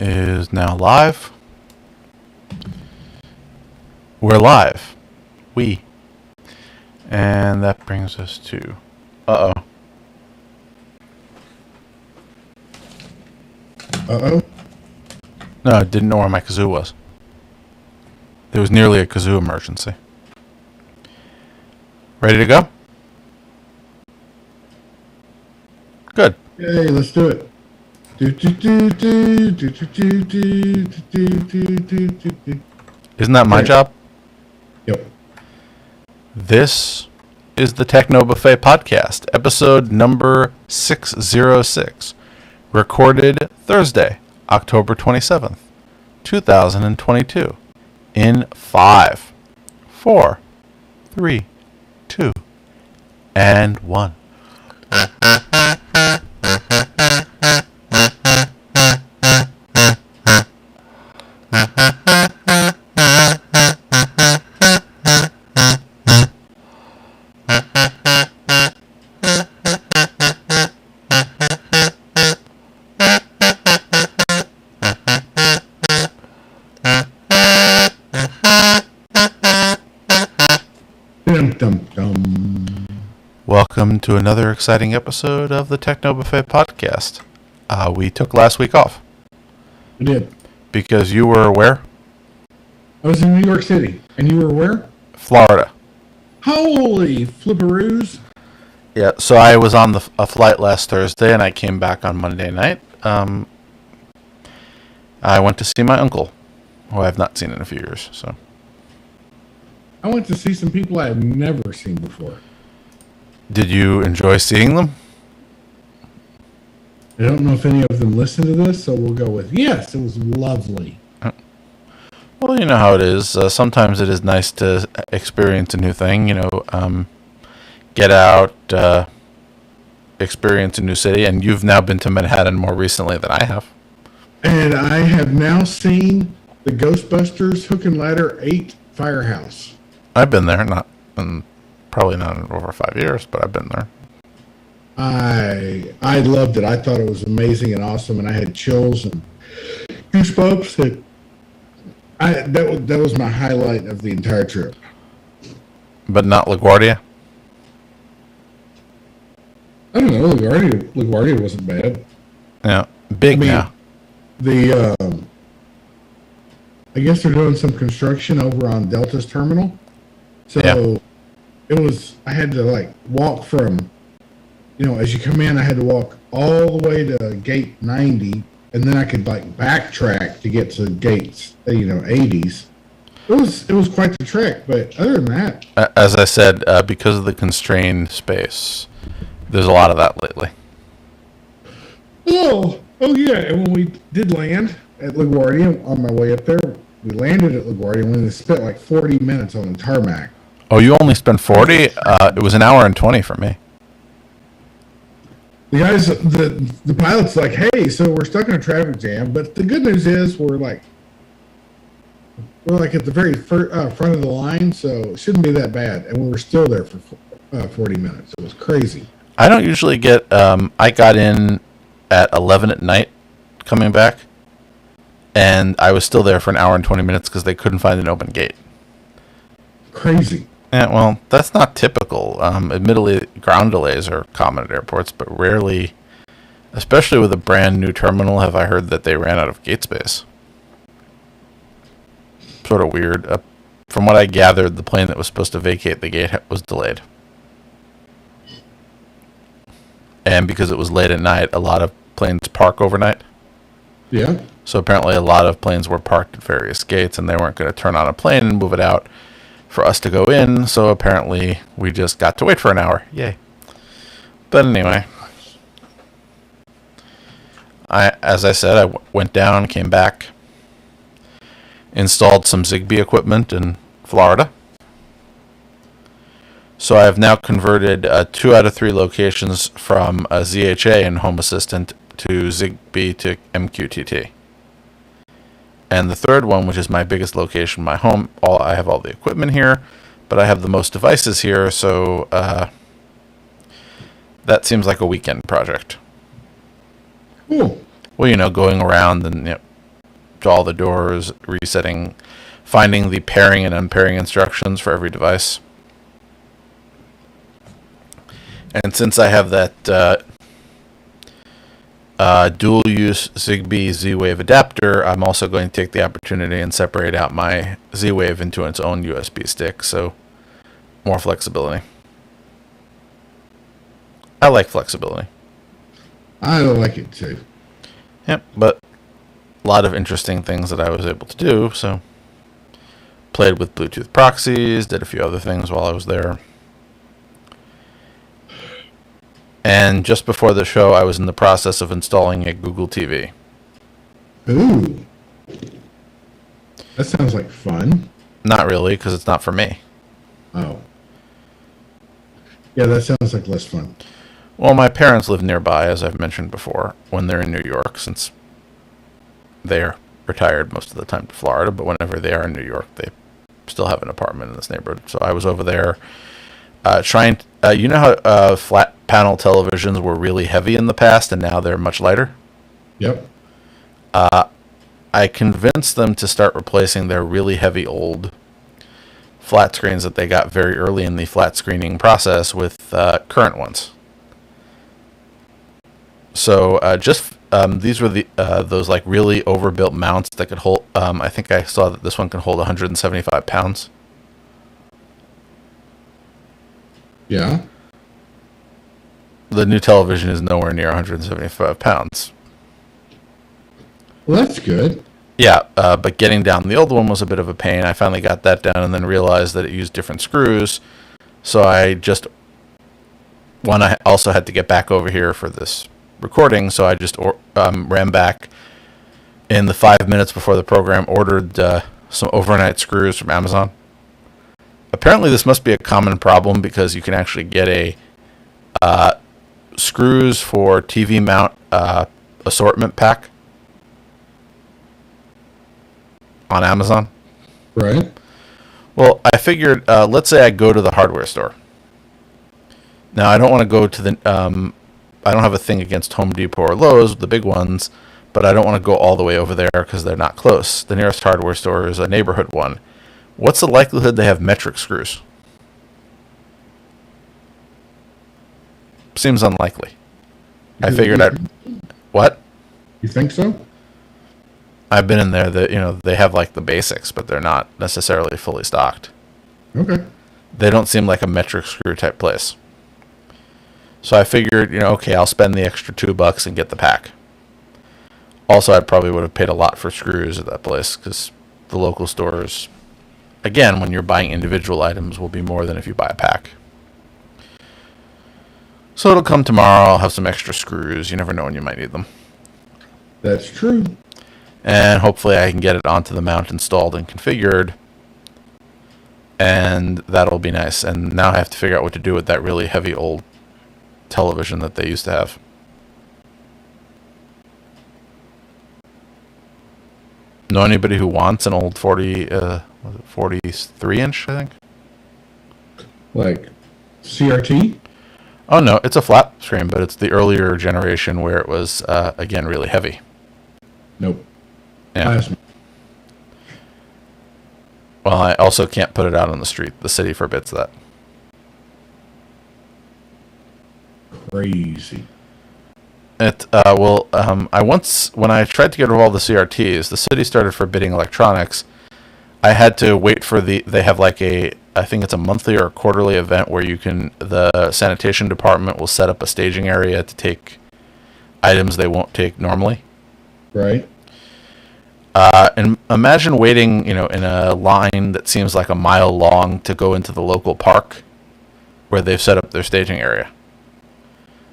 is now live. We're live. And that brings us to... Uh-oh. Uh-oh? No, I didn't know where my kazoo was. There was nearly a kazoo emergency. Ready to go? Good. Hey, let's do it. Isn't that my job? Yep. This is the Techno Buffet podcast, episode number 606, recorded Thursday, October 27th, 2022, in 5, 4, 3, 2, and 1. Welcome to another exciting episode of the Techno Buffet podcast. We took last week off. I did. Because you were where? I was in New York City. And you were where? Florida. Holy flipperoos. Yeah, so I was on a flight last Thursday and I came back on Monday night. I went to see my uncle, who I have not seen in a few years. So I went to see some people I had never seen before. Did you enjoy seeing them? I don't know if any of them listen to this, so we'll go with yes, it was lovely. Well, you know how it is. Sometimes it is nice to experience a new thing, get out, experience a new city, and you've now been to Manhattan more recently than I have. And I have now seen the Ghostbusters Hook and Ladder 8 Firehouse. I've been there, probably not in over 5 years, but I've been there. I loved it. I thought it was amazing and awesome, and I had chills and goosebumps. And that was my highlight of the entire trip. But not LaGuardia? I don't know. LaGuardia wasn't bad. Yeah, now. I guess they're doing some construction over on Delta's terminal. So yeah. I had to walk from, as you come in, I had to walk all the way to gate 90, and then I could backtrack to get to gates, 80s. It was quite the trek, but other than that, as I said, because of the constrained space, there's a lot of that lately. Oh yeah, and when we did land at LaGuardia on my way up there, we landed at LaGuardia and we spent 40 minutes on the tarmac. Oh, you only spent 40? It was an hour and 20 for me. The guys, the pilot's like, hey, so we're stuck in a traffic jam, but the good news is we're at the very front of the line, so it shouldn't be that bad. And we were still there for 40 minutes. It was crazy. I don't usually get, I got in at 11 at night coming back, and I was still there for an hour and 20 minutes because they couldn't find an open gate. Crazy. Yeah, well, that's not typical. Admittedly, ground delays are common at airports, but rarely, especially with a brand new terminal, have I heard that they ran out of gate space. Sort of weird. From what I gathered, the plane that was supposed to vacate the gate was delayed. And because it was late at night, a lot of planes park overnight. Yeah. So apparently a lot of planes were parked at various gates, and they weren't going to turn on a plane and move it out for us to go in, so apparently we just got to wait for an hour. Yay. But anyway, as I said, I went down, came back, installed some Zigbee equipment in Florida. So I have now converted 2 out of 3 locations from a ZHA and Home Assistant to Zigbee to MQTT. And the third one, which is my biggest location, my home, I have all the equipment here, but I have the most devices here, so that seems like a weekend project. Cool. Well, going around and to all the doors, resetting, finding the pairing and unpairing instructions for every device. And since I have that dual use Zigbee Z-Wave adapter, I'm also going to take the opportunity and separate out my Z-Wave into its own USB stick, so more flexibility. I like flexibility. I like it too. Yep, but a lot of interesting things that I was able to do, so played with Bluetooth proxies, did a few other things while I was there. And just before the show, I was in the process of installing a Google TV. Ooh. That sounds like fun. Not really, because it's not for me. Oh. Yeah, that sounds like less fun. Well, my parents live nearby, as I've mentioned before, when they're in New York, since they're retired most of the time to Florida, but whenever they are in New York, they still have an apartment in this neighborhood. So I was over there trying, you know how flat panel televisions were really heavy in the past and now they're much lighter? Yep. I convinced them to start replacing their really heavy old flat screens that they got very early in the flat screening process with current ones. So these were the those like really overbuilt mounts that could hold. I think I saw that this one can hold 175 pounds. Yeah. The new television is nowhere near 175 pounds. Well, that's good. Yeah, but getting down the old one was a bit of a pain. I finally got that down and then realized that it used different screws. So I also had to get back over here for this recording, so I just ran back in the 5 minutes before the program, ordered some overnight screws from Amazon. Apparently this must be a common problem because you can actually get a screws for TV mount assortment pack on Amazon. Right. Well, I figured, let's say I go to the hardware store. Now, I don't want to go to the, I don't have a thing against Home Depot or Lowe's, the big ones, but I don't want to go all the way over there because they're not close. The nearest hardware store is a neighborhood one. What's the likelihood they have metric screws? Seems unlikely. I figured What? You think so? I've been in there. They have like the basics, but they're not necessarily fully stocked. Okay. They don't seem like a metric screw type place. So I figured, okay, I'll spend the extra $2 and get the pack. Also, I probably would have paid a lot for screws at that place because the local stores, again, when you're buying individual items, will be more than if you buy a pack. So it'll come tomorrow. I'll have some extra screws. You never know when you might need them. That's true. And hopefully I can get it onto the mount installed and configured. And that'll be nice. And now I have to figure out what to do with that really heavy old television that they used to have. Know anybody who wants an old 43 inch, I think? Like CRT? Oh no, it's a flat screen, but it's the earlier generation where it was, again, really heavy. Nope. Yeah. Well, I also can't put it out on the street. The city forbids that. Crazy. I once, when I tried to get rid of all the CRTs, the city started forbidding electronics. I had to wait for they have like I think it's a monthly or a quarterly event where the sanitation department will set up a staging area to take items they won't take normally. Right. And imagine waiting, in a line that seems like a mile long to go into the local park where they've set up their staging area.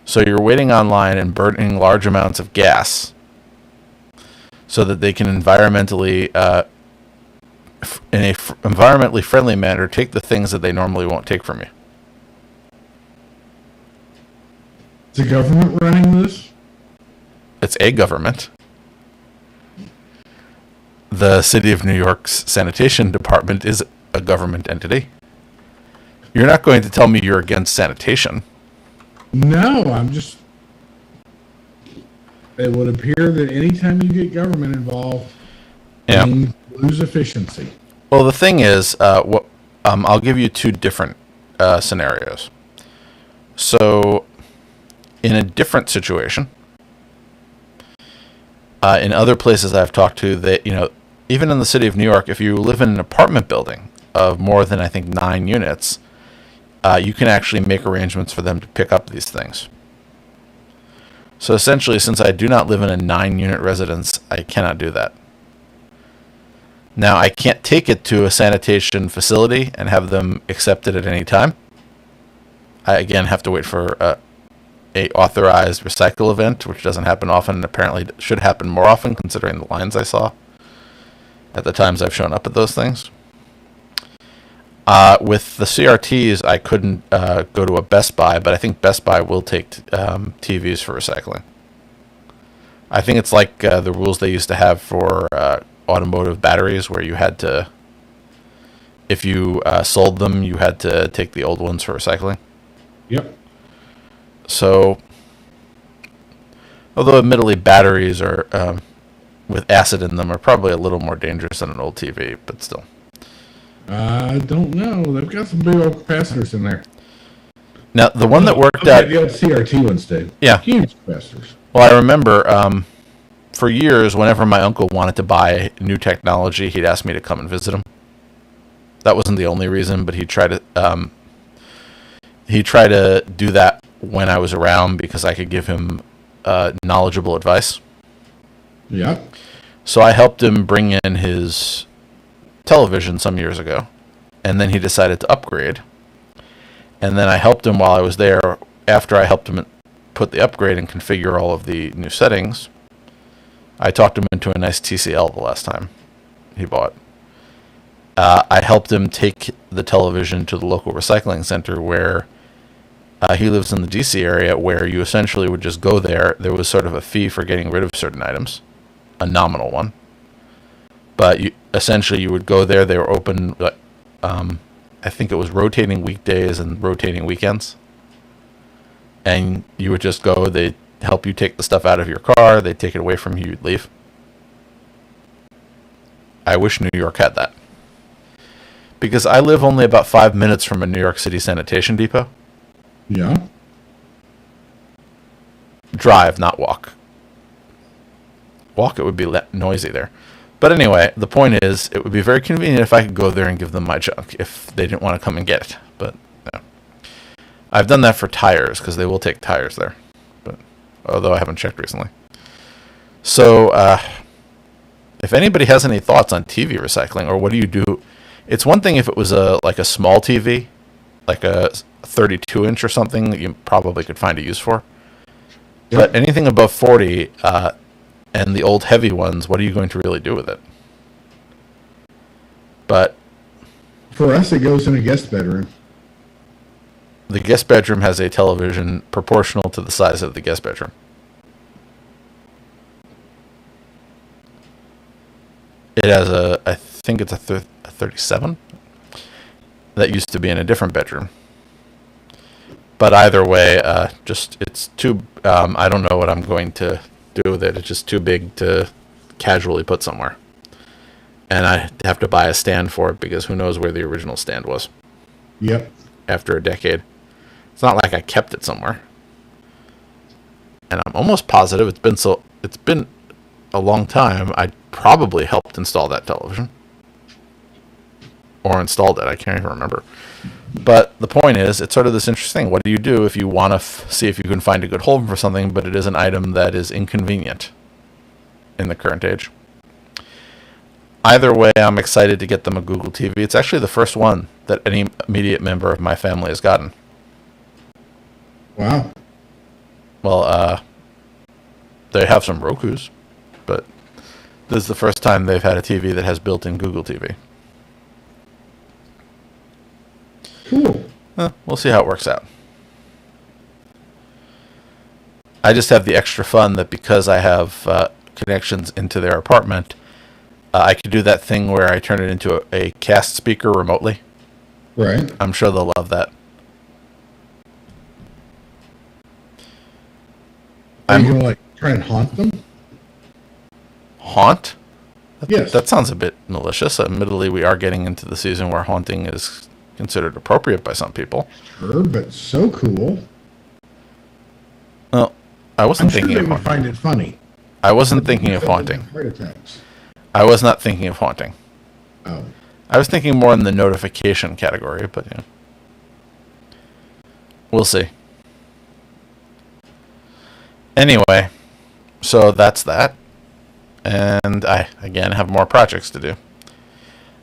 So you're waiting online and burning large amounts of gas so that they can environmentally, in a environmentally friendly manner, take the things that they normally won't take from you. Is the government running this? It's a government. The City of New York's sanitation department is a government entity. You're not going to tell me you're against sanitation. No, it would appear that anytime you get government involved, Yeah. means lose efficiency. Well, the thing is, I'll give you two different scenarios. So, in a different situation, in other places I've talked to, that even in the city of New York, if you live in an apartment building of more than I think 9 units, you can actually make arrangements for them to pick up these things. So essentially, since I do not live in a 9 unit residence, I cannot do that. Now, I can't take it to a sanitation facility and have them accept it at any time. I, again, have to wait for a authorized recycle event, which doesn't happen often, and apparently should happen more often, considering the lines I saw at the times I've shown up at those things. With the CRTs, I couldn't go to a Best Buy, but I think Best Buy will take TVs for recycling. I think it's like the rules they used to have for automotive batteries, where you had to, if you sold them, you had to take the old ones for recycling. Yep. So, although admittedly batteries are with acid in them are probably a little more dangerous than an old TV, but still. I don't know. They've got some big old capacitors in there. Now, the one that worked Okay, out... the old CRT ones do. Yeah. Huge capacitors. Well, I remember for years, whenever my uncle wanted to buy new technology, he'd ask me to come and visit him. That wasn't the only reason, but he'd try to do that when I was around because I could give him knowledgeable advice. Yeah. So I helped him bring in his television some years ago, and then he decided to upgrade. And then I helped him while I was there. After I helped him put the upgrade and configure all of the new settings, I talked him into a nice TCL the last time he bought. I helped him take the television to the local recycling center where he lives in the DC area, where you essentially would just go there. There was sort of a fee for getting rid of certain items, a nominal one. But essentially you would go there. They were open, I think it was rotating weekdays and rotating weekends. And you would just go, they'd help you take the stuff out of your car, they'd take it away from you, you'd leave. I wish New York had that. Because I live only about 5 minutes from a New York City sanitation depot. Yeah. Drive, not walk. Walk, it would be noisy there. But anyway, the point is, it would be very convenient if I could go there and give them my junk if they didn't want to come and get it. But no. I've done that for tires, because they will take tires there. But although I haven't checked recently. So, if anybody has any thoughts on TV recycling, or what do you do? It's one thing if it was like a small TV, like a 32-inch or something that you probably could find a use for. Yep. But anything above 40... and the old heavy ones, what are you going to really do with it? But for us, it goes in a guest bedroom. The guest bedroom has a television proportional to the size of the guest bedroom. It has I think it's a 37 that used to be in a different bedroom. But either way, it's too, I don't know what I'm going to do with it. It's just too big to casually put somewhere. And I have to buy a stand for it because who knows where the original stand was. Yep. After a decade. It's not like I kept it somewhere. And I'm almost positive it's been a long time. I probably helped install that television. Or installed it. I can't even remember. But the point is, it's sort of this interesting thing. What do you do if you want to see if you can find a good home for something, but it is an item that is inconvenient in the current age? Either way, I'm excited to get them a Google TV. It's actually the first one that any immediate member of my family has gotten. Wow. Well, they have some Rokus, but this is the first time they've had a TV that has built-in Google TV. Cool. We'll see how it works out. I just have the extra fun that because I have connections into their apartment, I could do that thing where I turn it into a cast speaker remotely. Right. I'm sure they'll love that. Are you going to try and haunt them? Haunt? Yes. That sounds a bit malicious. Admittedly, we are getting into the season where haunting is considered appropriate by some people. Sure, but so cool. Well, I I'm wasn't sure thinking they of would haunting. find it funny. I wasn't thinking of haunting. Heart attacks. I was not thinking of haunting. Oh. I was thinking more in the notification category, but yeah. We'll see. Anyway, so that's that. And I, again, have more projects to do.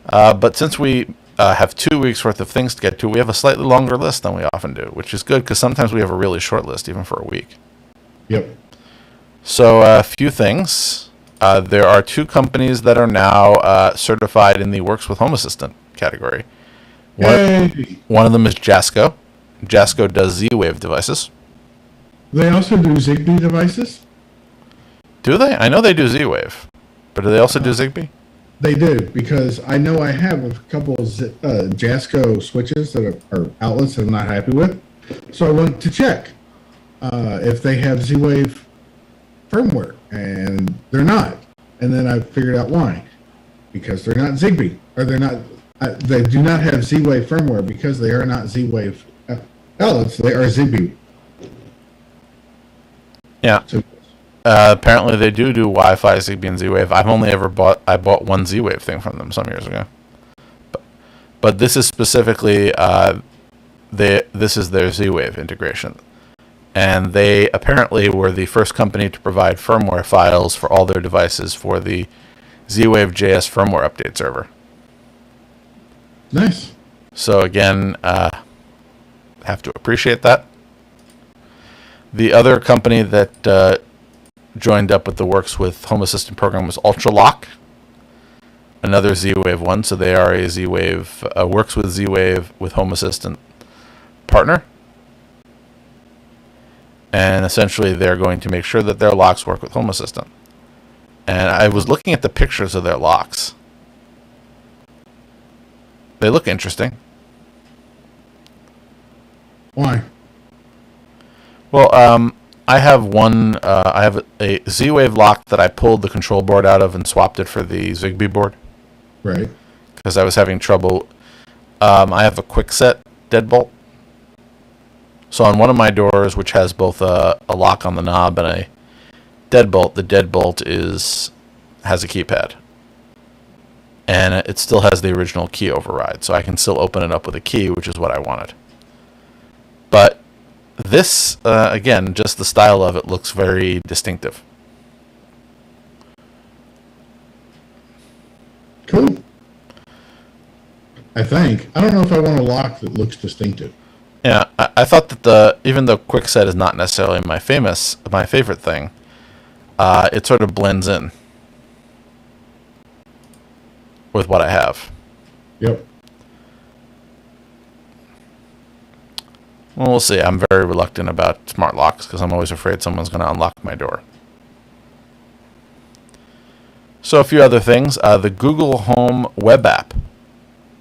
But since we have 2 weeks worth of things to get to, we have a slightly longer list than we often do, which is good because sometimes we have a really short list, even for a week. Yep. So a few things. There are 2 companies that are now certified in the Works with Home Assistant category. One of them is Jasco. Jasco does Z-Wave devices. They also do Zigbee devices? Do they? I know they do Z-Wave. But do they also do Zigbee? They do, because I know I have a couple of Jasco switches that are outlets that I'm not happy with. So I went to check if they have Z-Wave firmware, and they're not. And then I figured out why. Because they're not Zigbee, or they're not. They do not have Z-Wave firmware because they are not Z-Wave outlets. They are Zigbee. Yeah. So, Apparently they do Wi-Fi, Zigbee, and Z-Wave. I bought one Z-Wave thing from them some years ago. But this is specifically, this is their Z-Wave integration. And they apparently were the first company to provide firmware files for all their devices for the Z-Wave JS firmware update server. nice. So again, have to appreciate that. The other company that joined up with the Works with Home Assistant program was Ultralock, another Z-Wave one. So they are a Z-Wave, Works with Z-Wave with Home Assistant partner. And essentially they're going to make sure that their locks work with Home Assistant. And I was looking at the pictures of their locks. They look interesting. Why? Well, I have one. I have a Z-Wave lock that I pulled the control board out of and swapped it for the Zigbee board Right. because I was having trouble. I have a quick set deadbolt. So on one of my doors, which has both a lock on the knob and a deadbolt, the deadbolt has a keypad, and it still has the original key override, so I can still open it up with a key, which is what I wanted. But this, again, just the style of it looks very distinctive. Cool. I think. I don't know if I want a lock that looks distinctive. Yeah, I thought that even though quick set is not necessarily my favorite thing, it sort of blends in with what I have. Yep. Well, we'll see. I'm very reluctant about smart locks because I'm always afraid someone's going to unlock my door. So a few other things. The Google Home web app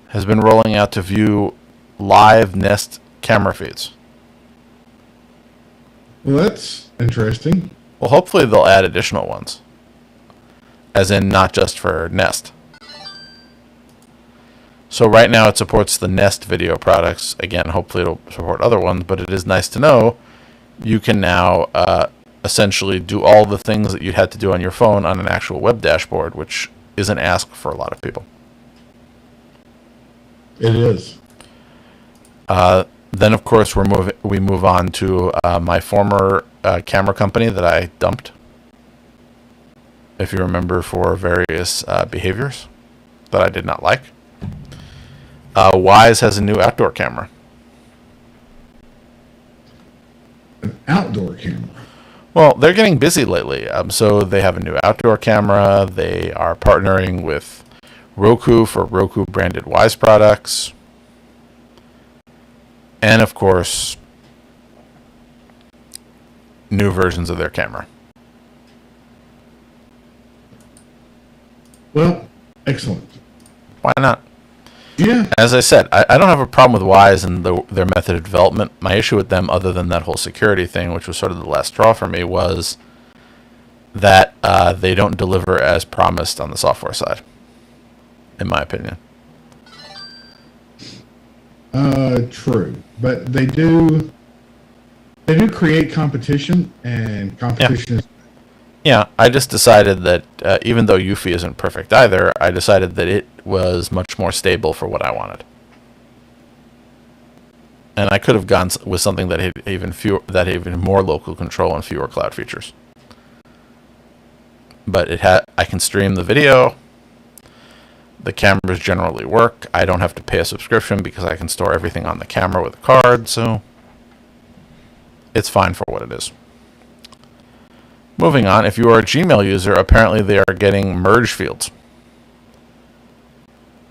has been rolling out to view live Nest camera feeds. Well, that's interesting. Well, hopefully they'll add additional ones. As in not just for Nest. So right now it supports the Nest video products. Again, hopefully it'll support other ones, but it is nice to know you can now essentially do all the things that you had to do on your phone on an actual web dashboard, which is an ask for a lot of people. It is. Then, of course, we move on to my former camera company that I dumped, if you remember, for various behaviors that I did not like. Wise has a new outdoor camera. An outdoor camera. Well, they're getting busy lately. So they have a new outdoor camera. They are partnering with Roku for Roku branded Wise products. And of course, new versions of their camera. Well, excellent. Why not? Yeah. As I said, I don't have a problem with Wise and their method of development. My issue with them, other than that whole security thing, which was sort of the last straw for me, was that they don't deliver as promised on the software side, in my opinion. True, but they do create competition, and competition is. Yeah, I just decided that even though Eufy isn't perfect either, I decided that it was much more stable for what I wanted. And I could have gone with something that had even more local control and fewer cloud features. But I can stream the video. The cameras generally work. I don't have to pay a subscription because I can store everything on the camera with a card, so it's fine for what it is. Moving on, if you are a Gmail user, apparently they are getting merge fields.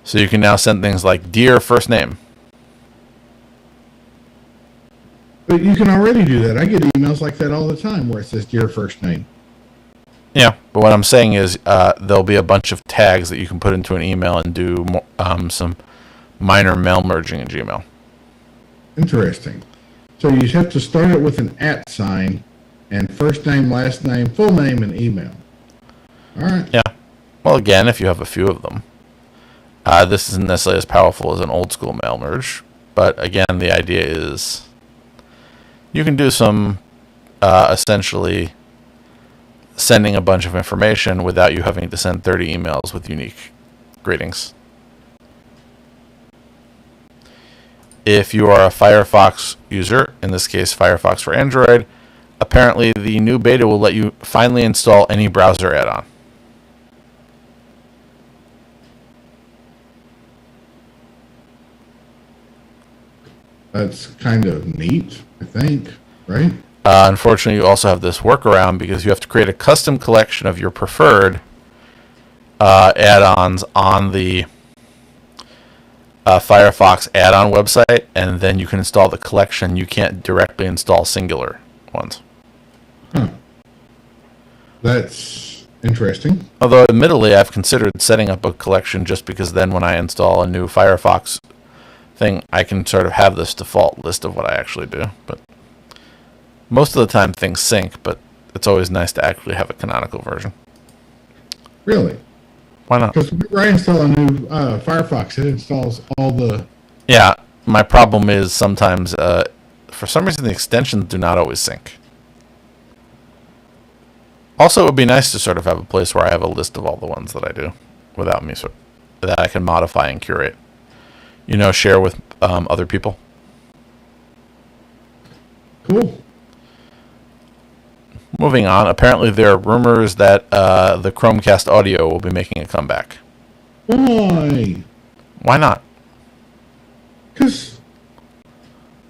So you can now send things like dear first name. But you can already do that. I get emails like that all the time where it says dear first name. Yeah, but what I'm saying is there'll be a bunch of tags that you can put into an email and do some minor mail merging in Gmail. Interesting. So you have to start it with an @ sign and first name, last name, full name, and email. All right. Yeah. Well, again, if you have a few of them. This isn't necessarily as powerful as an old school mail merge, but again, the idea is you can do some essentially sending a bunch of information without you having to send 30 emails with unique greetings. If you are a Firefox user, in this case Firefox for Android, apparently the new beta will let you finally install any browser add-on. That's kind of neat, I think, right? Unfortunately, you also have this workaround because you have to create a custom collection of your preferred add-ons on the Firefox add-on website, and then you can install the collection. You can't directly install singular ones. Huh. That's interesting. Although, admittedly, I've considered setting up a collection just because then when I install a new Firefox thing, I can sort of have this default list of what I actually do. But most of the time things sync, but it's always nice to actually have a canonical version. Really? Why not? Because whenever I install a new Firefox, it installs all the... Yeah, my problem is sometimes, for some reason, the extensions do not always sync. Also, it would be nice to sort of have a place where I have a list of all the ones that I do without me, that I can modify and curate. You know, share with other people. Cool. Moving on, apparently there are rumors that the Chromecast audio will be making a comeback. Why? Why not? Because...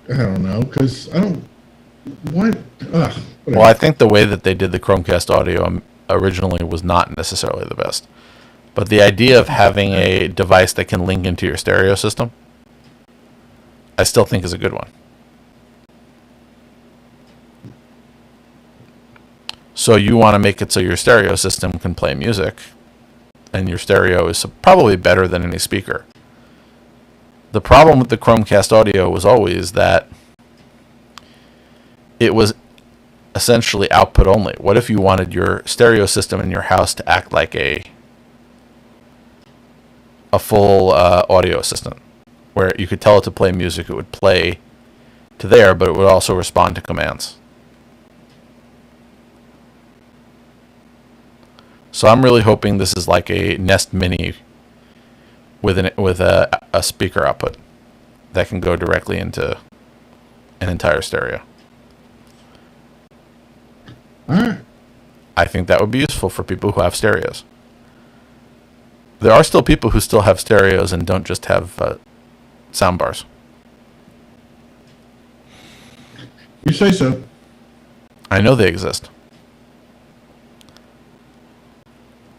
I don't know, because I don't... What? Well, I think the way that they did the Chromecast audio originally was not necessarily the best. But the idea of having a device that can link into your stereo system, I still think is a good one. So you want to make it so your stereo system can play music, and your stereo is probably better than any speaker. The problem with the Chromecast audio was always that it was essentially output only. What if you wanted your stereo system in your house to act like a full audio assistant, where you could tell it to play music, it would play to there, but it would also respond to commands. So I'm really hoping this is like a Nest Mini with a speaker output that can go directly into an entire stereo. All right. I think that would be useful for people who have stereos. There are still people who still have stereos and don't just have sound bars. You say so. I know they exist.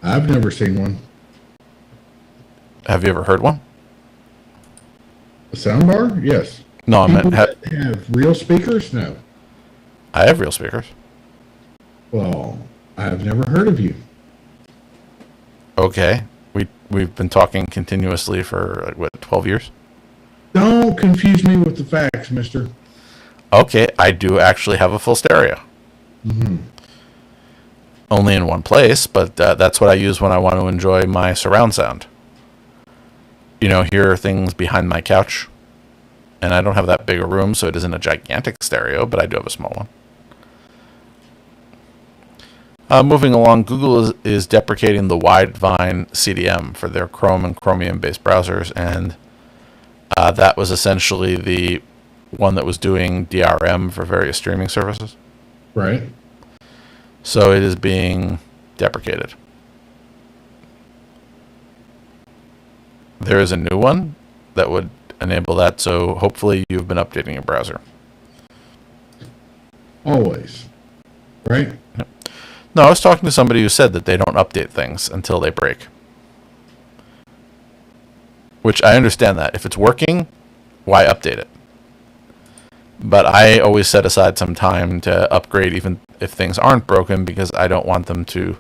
I've never seen one. Have you ever heard one? A soundbar? Yes. No, I People meant that have real speakers? No. I have real speakers. Well, I've never heard of you. Okay. We've been talking continuously for, 12 years? Don't confuse me with the facts, mister. Okay, I do actually have a full stereo. Mm-hmm. only in one place, but that's what I use when I want to enjoy my surround sound. Hear things behind my couch. And I don't have that big a room, so it isn't a gigantic stereo, but I do have a small one. Moving along, Google is deprecating the Widevine CDM for their Chrome and Chromium-based browsers, and that was essentially the one that was doing DRM for various streaming services. Right. So it is being deprecated. There is a new one that would enable that, so hopefully you've been updating your browser. Always. Right? No, I was talking to somebody who said that they don't update things until they break. Which I understand that. If it's working, why update it? But I always set aside some time to upgrade even if things aren't broken, because I don't want to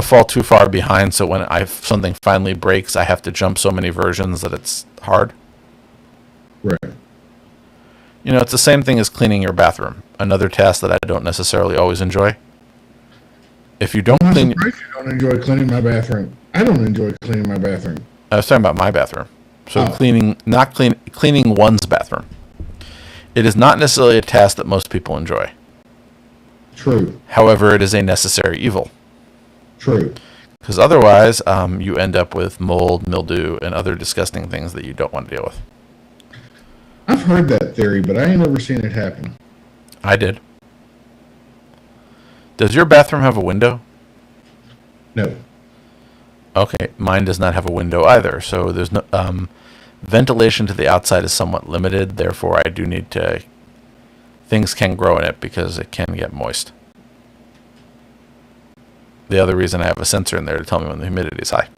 fall too far behind, so when something finally breaks, I have to jump so many versions that it's hard. Right. It's the same thing as cleaning your bathroom. Another task that I don't necessarily always enjoy. If you don't clean... I'm surprised you don't enjoy cleaning my bathroom. I don't enjoy cleaning my bathroom. I was talking about my bathroom. So cleaning one's bathroom. It is not necessarily a task that most people enjoy. True. However, it is a necessary evil. True. Because otherwise, you end up with mold, mildew, and other disgusting things that you don't want to deal with. I've heard that theory, but I ain't never seen it happen. I did. Does your bathroom have a window? No. Okay, mine does not have a window either, so there's no ventilation to the outside is somewhat limited. Therefore, I do need to. Things can grow in it because it can get moist. The other reason I have a sensor in there to tell me when the humidity is high.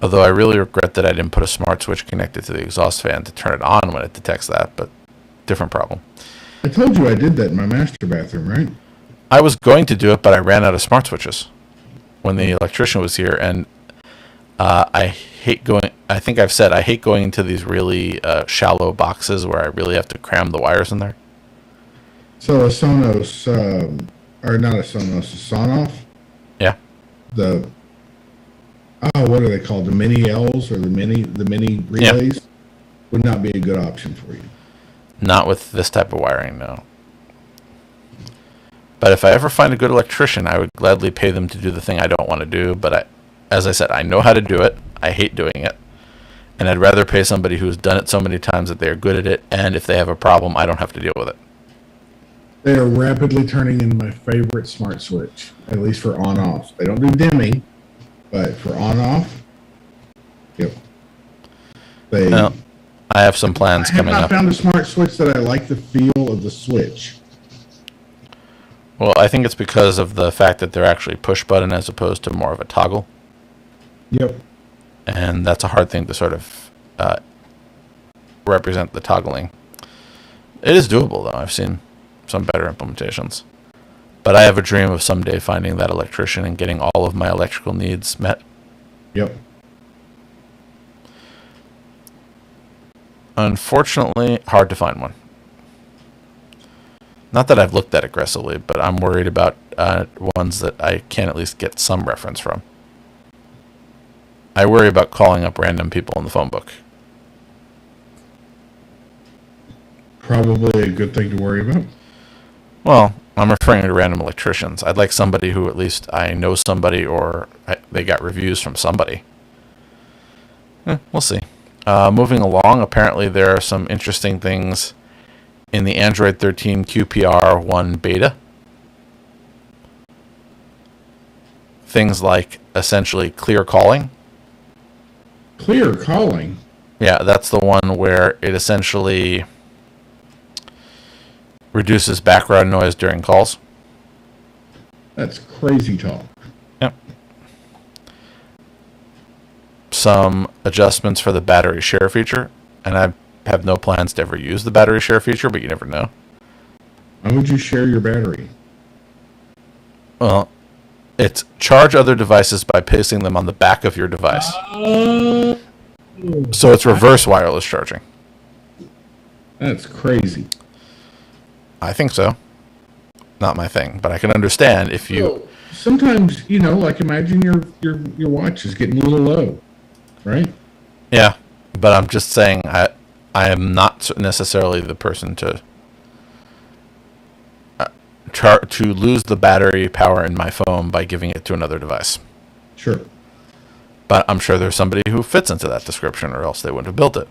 Although I really regret that I didn't put a smart switch connected to the exhaust fan to turn it on when it detects that, but different problem. I told you I did that in my master bathroom, right? I was going to do it, but I ran out of smart switches when the electrician was here, and I hate going. I think I've said I hate going into these really shallow boxes where I really have to cram the wires in there. So a Sonos, or not a Sonos, a Sonoff? Yeah. What are they called? The mini L's or the mini relays? Yeah. Would not be a good option for you. Not with this type of wiring, no. But if I ever find a good electrician, I would gladly pay them to do the thing I don't want to do. But as I said, I know how to do it. I hate doing it. And I'd rather pay somebody who's done it so many times that they're good at it. And if they have a problem, I don't have to deal with it. They are rapidly turning into my favorite smart switch, at least for on-off. They don't do dimming, but for on-off, yep. Well, I have some plans coming up. I found a smart switch that I like the feel of the switch. Well, I think it's because of the fact that they're actually push button as opposed to more of a toggle. Yep. And that's a hard thing to sort of represent the toggling. It is doable, though. I've seen some better implementations. But I have a dream of someday finding that electrician and getting all of my electrical needs met. Yep. Unfortunately, hard to find one. Not that I've looked that aggressively, but I'm worried about ones that I can at least get some reference from. I worry about calling up random people in the phone book. Probably a good thing to worry about. Well, I'm referring to random electricians. I'd like somebody who at least I know somebody or they got reviews from somebody. We'll see. Moving along, apparently there are some interesting things in the Android 13 QPR1 beta. Things like essentially clear calling. Clear calling? Yeah, that's the one where it essentially reduces background noise during calls. That's crazy talk. Yep. Some adjustments for the battery share feature, and I have no plans to ever use the battery share feature, but you never know. Why would you share your battery? Well, it's charge other devices by pasting them on the back of your device. So it's reverse wireless charging. That's crazy. I think so. not my thing. But I can understand if you. Well, sometimes, like imagine your watch is getting a little low, right? Yeah, but I'm just saying I am not necessarily the person to to lose the battery power in my phone by giving it to another device. Sure. But I'm sure there's somebody who fits into that description, or else they wouldn't have built it.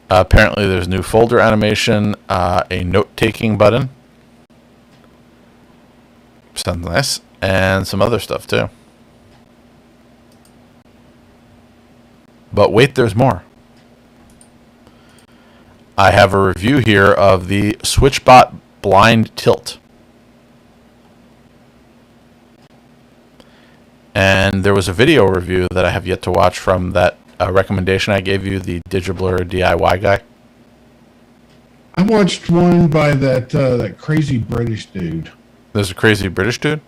Apparently, there's new folder animation, a note-taking button. Sounds nice. And some other stuff, too. But wait, there's more. I have a review here of the SwitchBot Blind Tilt. And there was a video review that I have yet to watch from that recommendation I gave you, the Digiblur DIY guy. I watched one by that crazy British dude. There's a crazy British dude?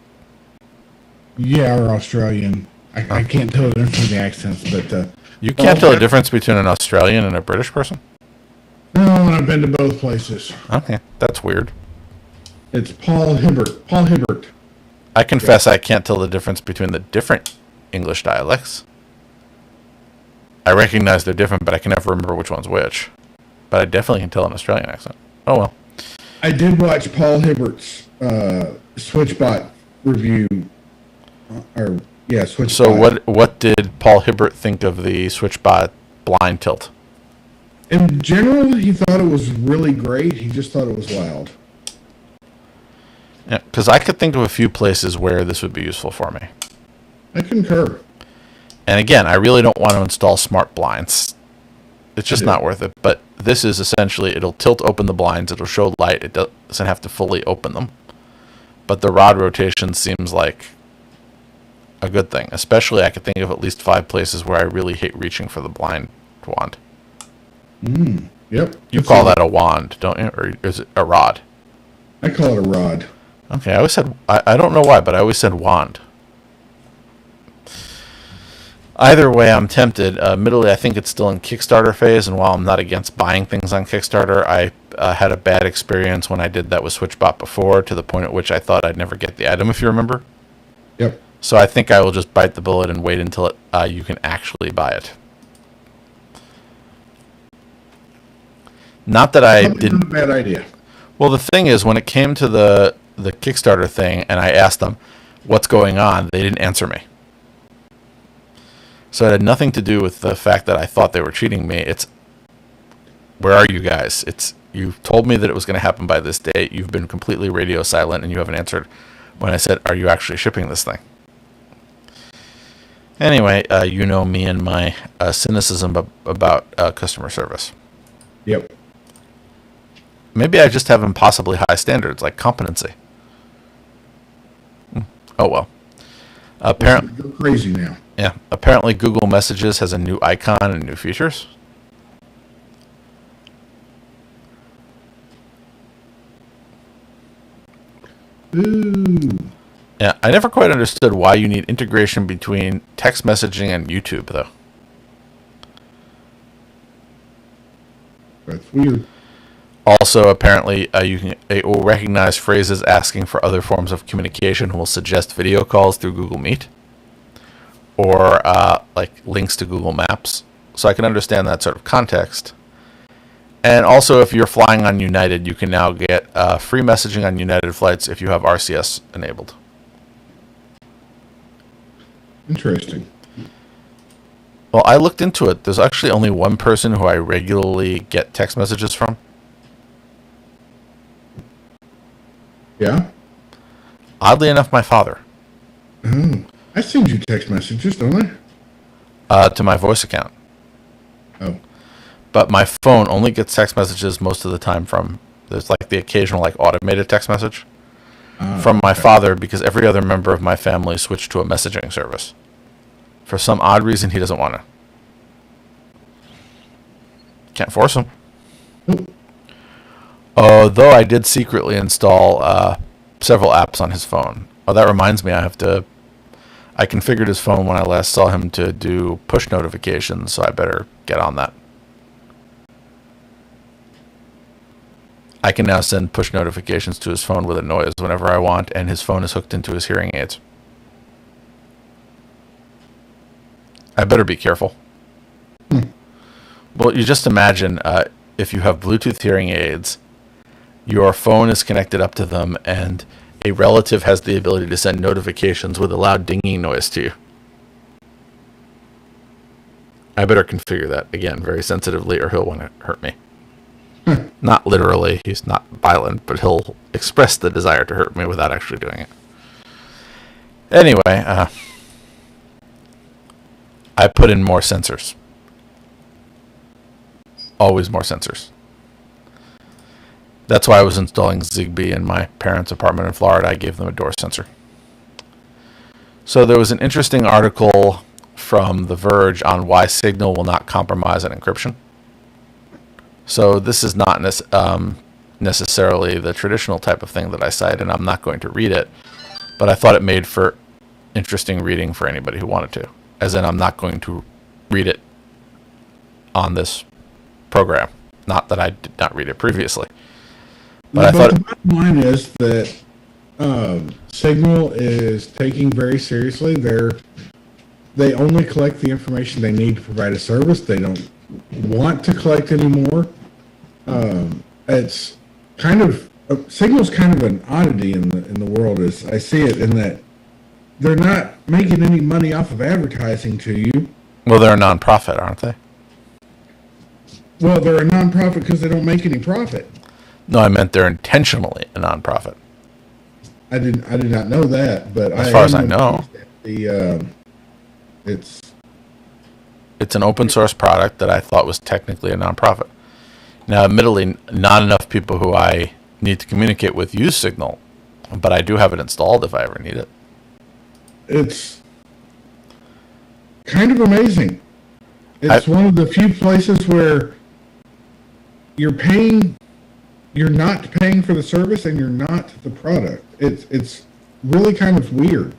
Yeah, or Australian. I can't tell the difference in the accents, but... you can't tell the difference between an Australian and a British person? No, I've been to both places. Okay, that's weird. It's Paul Hibbert. Paul Hibbert. I confess I can't tell the difference between the different English dialects. I recognize they're different, but I can never remember which one's which. But I definitely can tell an Australian accent. Oh well. I did watch Paul Hibbert's SwitchBot review. SwitchBot. So what did Paul Hibbert think of the SwitchBot Blind Tilt? In general, he thought it was really great. He just thought it was loud. Yeah, because I could think of a few places where this would be useful for me. I concur. And again, I really don't want to install smart blinds. It's just not worth it. But this is essentially, it'll tilt open the blinds. It'll show light. It doesn't have to fully open them. But the rod rotation seems like a good thing. Especially, I could think of at least 5 places where I really hate reaching for the blind wand. Yep. You call that a wand, don't you? Or is it a rod? I call it a rod. Okay, I always said, I don't know why, but I always said wand. Either way, I'm tempted. Admittedly, I think it's still in Kickstarter phase, and while I'm not against buying things on Kickstarter, I had a bad experience when I did that with SwitchBot before, to the point at which I thought I'd never get the item, if you remember. Yep. So I think I will just bite the bullet and wait until you can actually buy it. Not that I didn't... Not a bad idea. Well, the thing is, when it came to the Kickstarter thing, and I asked them, what's going on, they didn't answer me. So it had nothing to do with the fact that I thought they were cheating me. It's, where are you guys? You told me that it was going to happen by this date. You've been completely radio silent, and you haven't answered when I said, are you actually shipping this thing? Anyway, you know me and my cynicism about customer service. Yep. Maybe I just have impossibly high standards, like competency. Oh well. Apparently, You're crazy now. yeah. Apparently, Google Messages has a new icon and new features. Ooh. Yeah, I never quite understood why you need integration between text messaging and YouTube, though. That's weird. Also, apparently, it will recognize phrases asking for other forms of communication and will suggest video calls through Google Meet or like links to Google Maps. So I can understand that sort of context. And also, if you're flying on United, you can now get free messaging on United flights if you have RCS enabled. Interesting. Well, I looked into it. There's actually only one person who I regularly get text messages from. Yeah? Oddly enough, my father. Oh. I send you text messages, don't I? To my voice account. Oh. But my phone only gets text messages most of the time from, there's like the occasional like automated text message from my father, because every other member of my family switched to a messaging service. For some odd reason, he doesn't want to. Can't force him. Nope. Though I did secretly install several apps on his phone. Oh, that reminds me, I configured his phone when I last saw him to do push notifications, so I better get on that. I can now send push notifications to his phone with a noise whenever I want, and his phone is hooked into his hearing aids. I better be careful. Well, you just imagine if you have Bluetooth hearing aids, your phone is connected up to them, and a relative has the ability to send notifications with a loud dinging noise to you. I better configure that, again, very sensitively, or he'll want to hurt me. Not literally, he's not violent, but he'll express the desire to hurt me without actually doing it. Anyway, I put in more sensors. Always more sensors. That's why I was installing Zigbee in my parents' apartment in Florida. I gave them a door sensor. So there was an interesting article from The Verge on why Signal will not compromise on encryption. So this is not necessarily the traditional type of thing that I cite, and I'm not going to read it, but I thought it made for interesting reading for anybody who wanted to. As in, I'm not going to read it on this program. Not that I did not read it previously. But I thought the bottom line is that Signal is taking very seriously. They only collect the information they need to provide a service. They don't want to collect anymore. It's kind of Signal's kind of an oddity in the world, as I see it, in that they're not making any money off of advertising to you. Well, they're a nonprofit, aren't they? Well, they're a nonprofit because they don't make any profit. No, I meant they're intentionally a nonprofit. I did not know that, but as far as I know, it's an open source product that I thought was technically a nonprofit. Now, admittedly, not enough people who I need to communicate with use Signal, but I do have it installed if I ever need it. It's kind of amazing. It's one of the few places where you're not paying for the service and you're not the product. It's really kind of weird.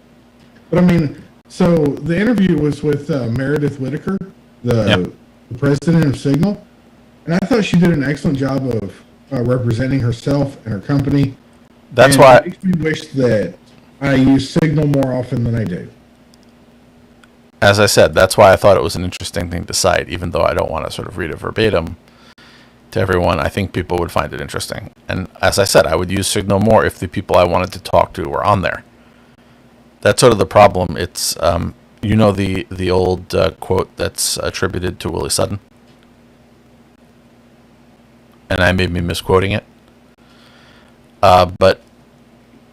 But I mean, so the interview was with Meredith Whitaker, the president of Signal, and I thought she did an excellent job of representing herself and her company. That's why it makes me wish that I use Signal more often than I do. As I said, that's why I thought it was an interesting thing to cite, even though I don't want to sort of read it verbatim to everyone. I think people would find it interesting. And as I said, I would use Signal more if the people I wanted to talk to were on there. That's sort of the problem. It's, the old quote that's attributed to Willie Sutton? And I may be misquoting it. But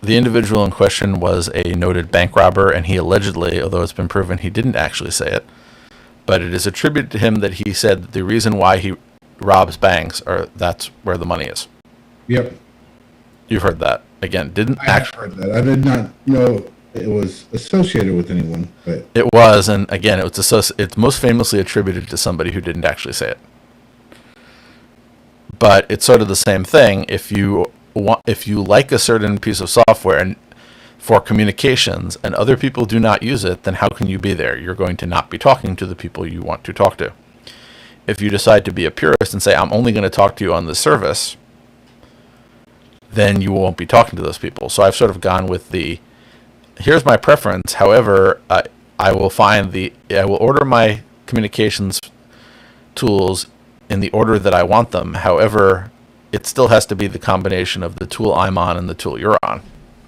the individual in question was a noted bank robber, and he allegedly, although it's been proven he didn't actually say it, but it is attributed to him that he said that the reason why he robs banks are that's where the money is. Yep. You've heard that. Again, I have heard that. I did not know it was associated with anyone. But it was, and again, it's most famously attributed to somebody who didn't actually say it. But it's sort of the same thing. If you like a certain piece of software and for communications and other people do not use it, then how can you be there? You're going to not be talking to the people you want to talk to. If you decide to be a purist and say, I'm only going to talk to you on this service, then you won't be talking to those people. So I've sort of gone with here's my preference. However, I will order my communications tools in the order that I want them. However, it still has to be the combination of the tool I'm on and the tool you're on.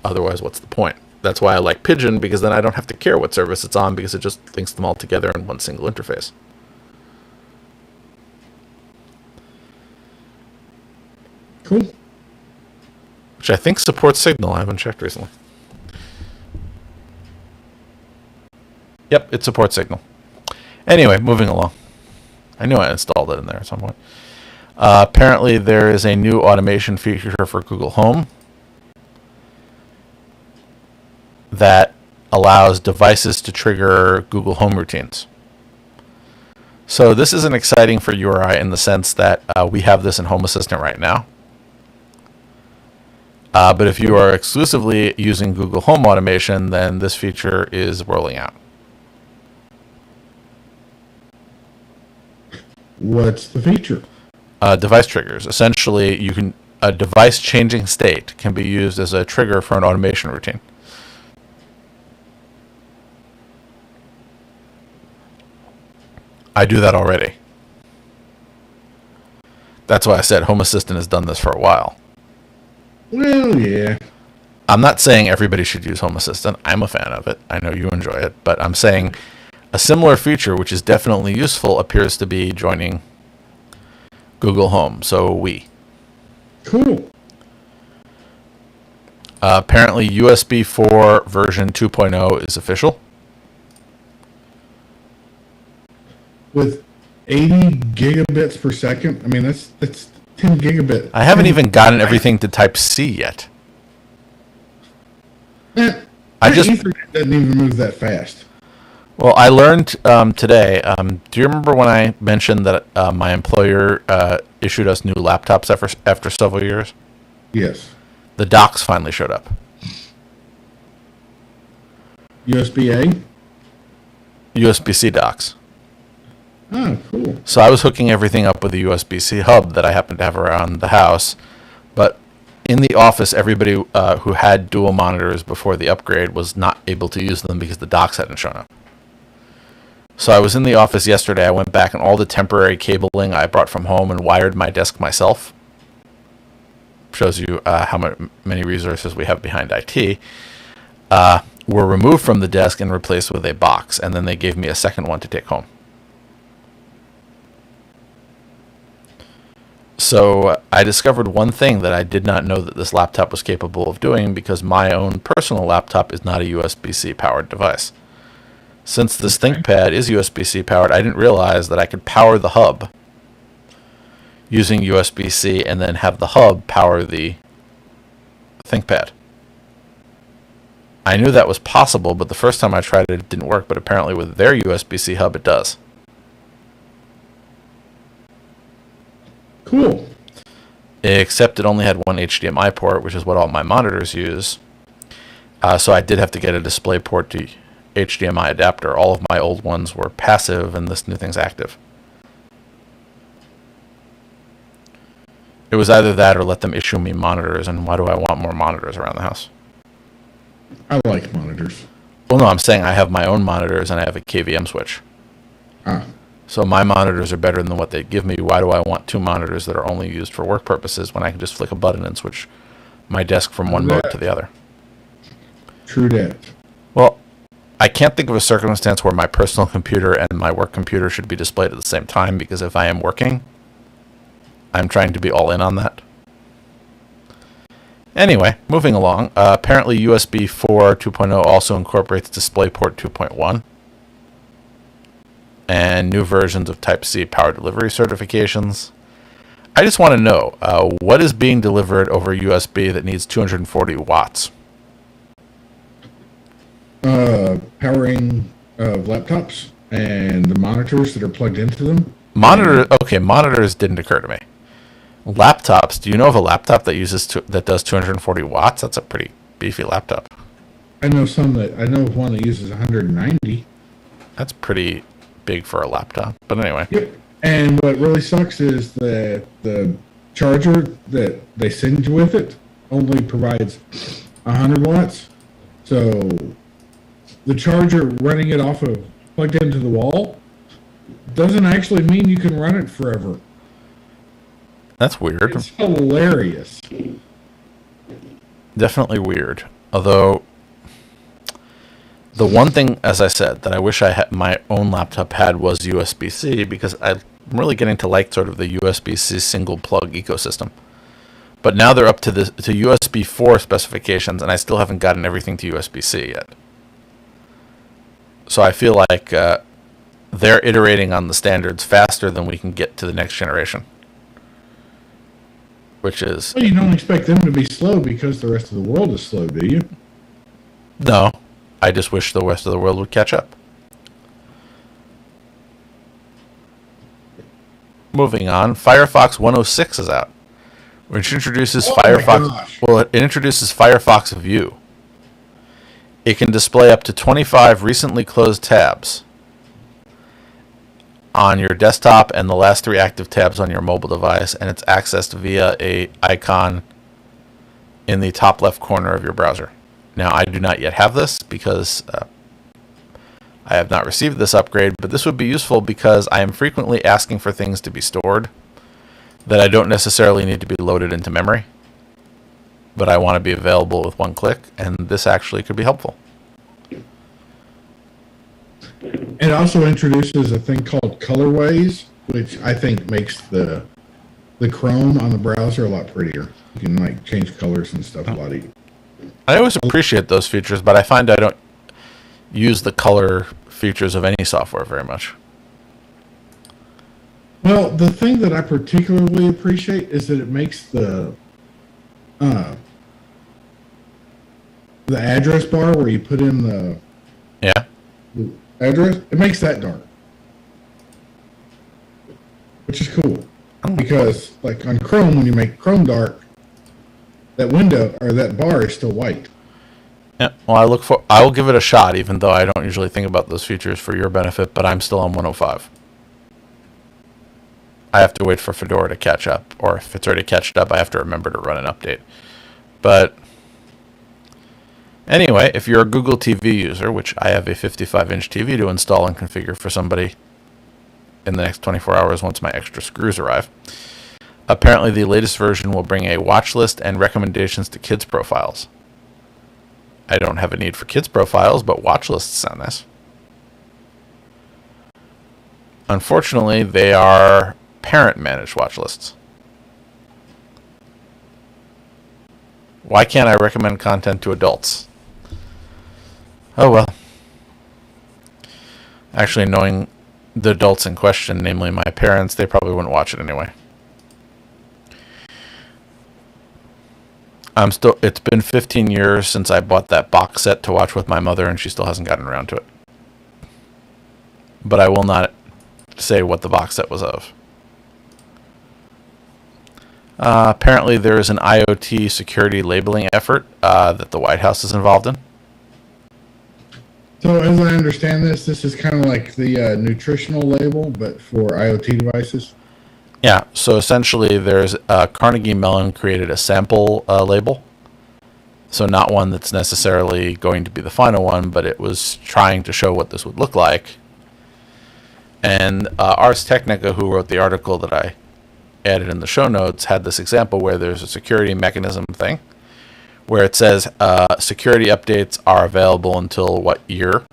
Otherwise, what's the point? That's why I like Pigeon, because then I don't have to care what service it's on, because it just links them all together in one single interface. Cool. Which I think supports Signal. I haven't checked recently. Yep, it supports Signal. Anyway, moving along. I knew I installed it in there at some point. Apparently, there is a new automation feature for Google Home that allows devices to trigger Google Home routines. So this isn't exciting for URI in the sense that we have this in Home Assistant right now. But if you are exclusively using Google Home automation, then this feature is rolling out. What's the feature? Device triggers. Essentially, you can a device changing state can be used as a trigger for an automation routine. I do that already. That's why I said Home Assistant has done this for a while. Well, yeah. I'm not saying everybody should use Home Assistant. I'm a fan of it. I know you enjoy it. But I'm saying a similar feature, which is definitely useful, appears to be joining Google Home. So Cool. Apparently USB 4 version 2.0 is official. With 80 gigabits per second. I mean, that's 10 gigabit. I haven't even gotten everything to Type C yet. I just Ethernet doesn't even move that fast. Well, I learned today. Do you remember when I mentioned that my employer issued us new laptops after several years? Yes. The docks finally showed up. USB-A? USB-C docks. Oh, cool. So I was hooking everything up with a USB-C hub that I happened to have around the house. But in the office, everybody who had dual monitors before the upgrade was not able to use them because the docks hadn't shown up. So I was in the office yesterday. I went back and all the temporary cabling I brought from home and wired my desk myself. Shows you how many resources we have behind IT. Were removed from the desk and replaced with a box. And then they gave me a second one to take home. So I discovered one thing that I did not know that this laptop was capable of doing, because my own personal laptop is not a USB-C powered device. Since this ThinkPad is USB-C powered, I didn't realize that I could power the hub using USB-C and then have the hub power the ThinkPad. I knew that was possible, but the first time I tried it, it didn't work. But apparently with their USB-C hub, it does. Cool. Except it only had one HDMI port, which is what all my monitors use. So I did have to get a DisplayPort to HDMI adapter. All of my old ones were passive, and this new thing's active. It was either that or let them issue me monitors, and why do I want more monitors around the house? I like monitors. Well, no, I'm saying I have my own monitors, and I have a KVM switch. So my monitors are better than what they give me. Why do I want two monitors that are only used for work purposes when I can just flick a button and switch my desk from one mode to the other? True that. Well, I can't think of a circumstance where my personal computer and my work computer should be displayed at the same time, because if I am working, I'm trying to be all in on that. Anyway, moving along. Apparently USB 4 2.0 also incorporates DisplayPort 2.1. And new versions of Type-C power delivery certifications. I just want to know, what is being delivered over USB that needs 240 watts? Powering laptops and the monitors that are plugged into them. Monitors didn't occur to me. Laptops, do you know of a laptop that does 240 watts? That's a pretty beefy laptop. I know of one that uses 190. That's pretty big for a laptop, but anyway. Yep. And what really sucks is that the charger that they send you with it only provides 100 watts. So the charger running it off of plugged into the wall doesn't actually mean you can run it forever. That's weird. It's hilarious. Definitely weird. Although the one thing, as I said, that I wish my own laptop had was USB-C, because I'm really getting to like sort of the USB-C single plug ecosystem. But now they're up to USB 4 specifications, and I still haven't gotten everything to USB-C yet. So I feel like they're iterating on the standards faster than we can get to the next generation. Which is... Well, you don't expect them to be slow because the rest of the world is slow, do you? No. I just wish the rest of the world would catch up. Moving on, Firefox 106 is out, which introduces Firefox. Well, it introduces Firefox View. It can display up to 25 recently closed tabs. on your desktop and the last 3 active tabs on your mobile device, and it's accessed via a icon in the top left corner of your browser. Now, I do not yet have this because I have not received this upgrade, but this would be useful because I am frequently asking for things to be stored that I don't necessarily need to be loaded into memory, but I want to be available with one click, and this actually could be helpful. It also introduces a thing called colorways, which I think makes the Chrome on the browser a lot prettier. You can like change colors and stuff a lot easier. I always appreciate those features, but I find I don't use the color features of any software very much. Well, the thing that I particularly appreciate is that it makes the address bar where you put in the address, it makes that dark, which is cool. Because like on Chrome, when you make Chrome dark, that window or that bar is still white. Yeah, well, I will give it a shot, even though I don't usually think about those features for your benefit, but I'm still on 105. I have to wait for Fedora to catch up, or if it's already catched up, I have to remember to run an update. But anyway, if you're a Google TV user, which I have a 55-inch TV to install and configure for somebody in the next 24 hours once my extra screws arrive, apparently the latest version will bring a watch list and recommendations to kids' profiles. I don't have a need for kids' profiles, but watch lists sound nice. Unfortunately, they are parent-managed watch lists. Why can't I recommend content to adults? Oh well. Actually, knowing the adults in question, namely my parents, they probably wouldn't watch it anyway. It's been 15 years since I bought that box set to watch with my mother, and she still hasn't gotten around to it. But I will not say what the box set was of. Apparently there is an IoT security labeling effort that the White House is involved in. So as I understand this is kind of like the nutritional label, but for IoT devices. Yeah, so essentially there's Carnegie Mellon created a sample label. So not one that's necessarily going to be the final one, but it was trying to show what this would look like. And Ars Technica, who wrote the article that I added in the show notes, had this example where there's a security mechanism thing, where it says security updates are available until what year,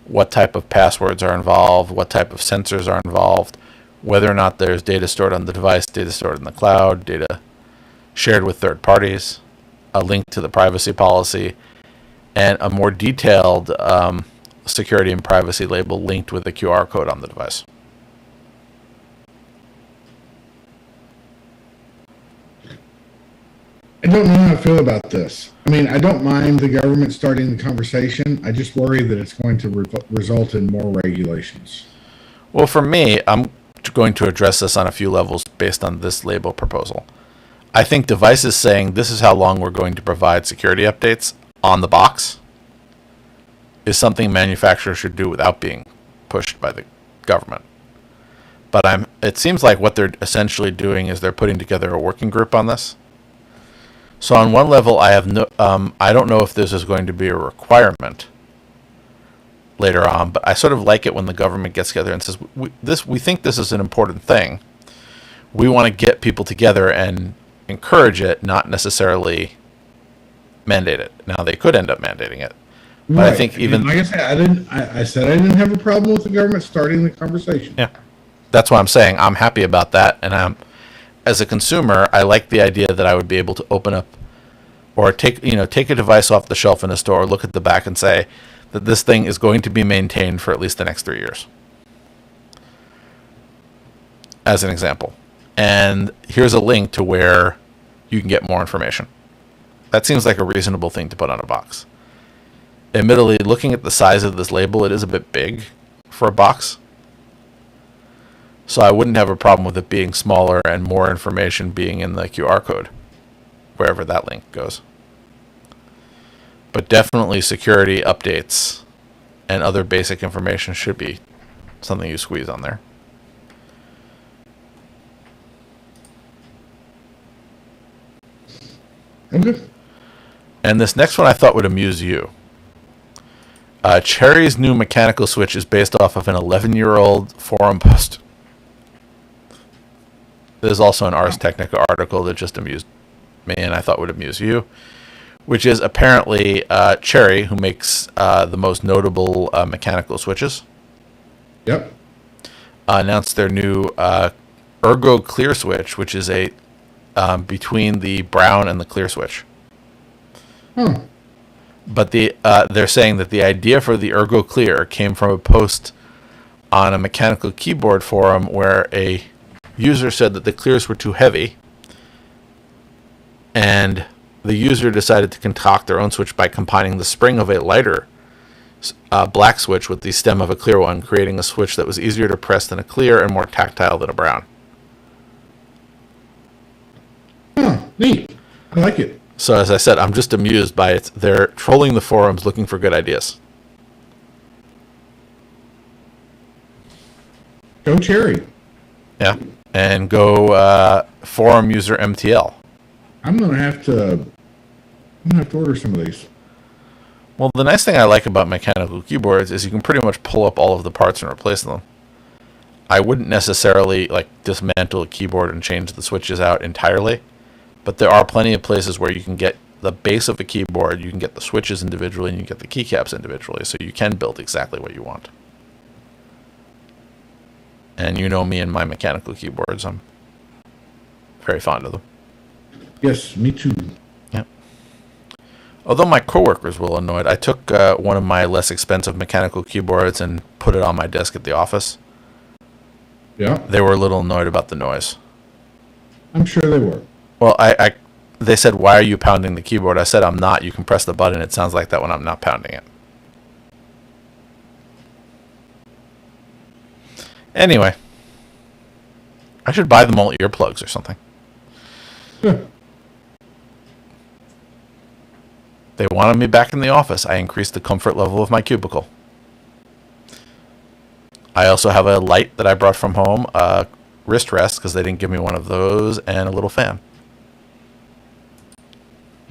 what type of passwords are involved, what type of sensors are involved, whether or not there's data stored on the device, data stored in the cloud, data shared with third parties, a link to the privacy policy, and a more detailed security and privacy label linked with a QR code on the device. I don't know how I feel about this. I mean, I don't mind the government starting the conversation. I just worry that it's going to result in more regulations. Well, for me, I'm going to address this on a few levels based on this label proposal. I think devices saying this is how long we're going to provide security updates on the box is something manufacturers should do without being pushed by the government. But it seems like what they're essentially doing is they're putting together a working group on this. So on one level, I don't know if this is going to be a requirement later on, but I sort of like it when the government gets together and says, we think this is an important thing. We want to get people together and encourage it, not necessarily mandate it. Now, they could end up mandating it. But right. I think even... Like I said, I said I didn't have a problem with the government starting the conversation. Yeah. That's what I'm saying. I'm happy about that, and as a consumer, I like the idea that I would be able to open up or take a device off the shelf in a store, look at the back and say that this thing is going to be maintained for at least the next 3 years. As an example. And here's a link to where you can get more information. That seems like a reasonable thing to put on a box. Admittedly, looking at the size of this label, it is a bit big for a box. So I wouldn't have a problem with it being smaller and more information being in the QR code, wherever that link goes. But definitely security updates and other basic information should be something you squeeze on there. Okay. And this next one I thought would amuse you. Cherry's new mechanical switch is based off of an 11-year-old forum post. There's also an Ars Technica article that just amused me and I thought would amuse you, which is apparently Cherry, who makes the most notable mechanical switches. Yep. Announced their new Ergo Clear switch, which is a between the brown and the clear switch. But they're saying that the idea for the Ergo Clear came from a post on a mechanical keyboard forum where a user said that the clears were too heavy, and the user decided to concoct their own switch by combining the spring of a lighter black switch with the stem of a clear one, creating a switch that was easier to press than a clear and more tactile than a brown. Neat. I like it. So as I said, I'm just amused by it. They're trolling the forums looking for good ideas. Go Cherry. Yeah. And go forum user MTL. I'm gonna have to order some of these. Well, the nice thing I like about mechanical keyboards is you can pretty much pull up all of the parts and replace them. I wouldn't necessarily dismantle a keyboard and change the switches out entirely, but there are plenty of places where you can get the base of a keyboard, you can get the switches individually, and you can get the keycaps individually, so you can build exactly what you want. And you know me and my mechanical keyboards, I'm very fond of them. Yes, me too. Yeah. Although my coworkers were annoyed, I took one of my less expensive mechanical keyboards and put it on my desk at the office. Yeah. They were a little annoyed about the noise. I'm sure they were. Well, they said, "Why are you pounding the keyboard?" I said, "I'm not. You can press the button. It sounds like that when I'm not pounding it." Anyway, I should buy them all earplugs or something. They wanted me back in the office. I increased the comfort level of my cubicle. I also have a light that I brought from home, a wrist rest because they didn't give me one of those, and a little fan.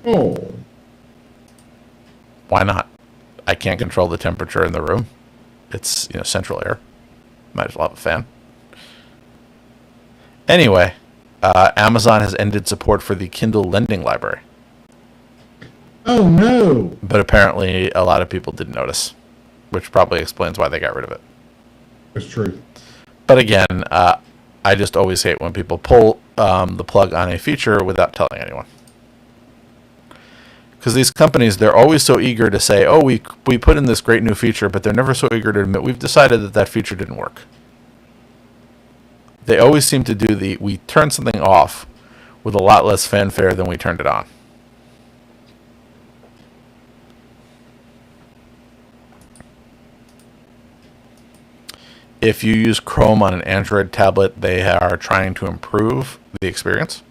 Oh. Why not? I can't control the temperature in the room. It's, central air. Might as well have a fan. Anyway, Amazon has ended support for the Kindle lending library. Oh no. But apparently a lot of people didn't notice, which probably explains why they got rid of it. That's true. But again, I just always hate when people pull the plug on a feature without telling anyone. Because these companies, they're always so eager to say, "Oh, we put in this great new feature," but they're never so eager to admit we've decided that feature didn't work. They always seem to do we turned something off with a lot less fanfare than we turned it on. If you use Chrome on an Android tablet, they are trying to improve the experience.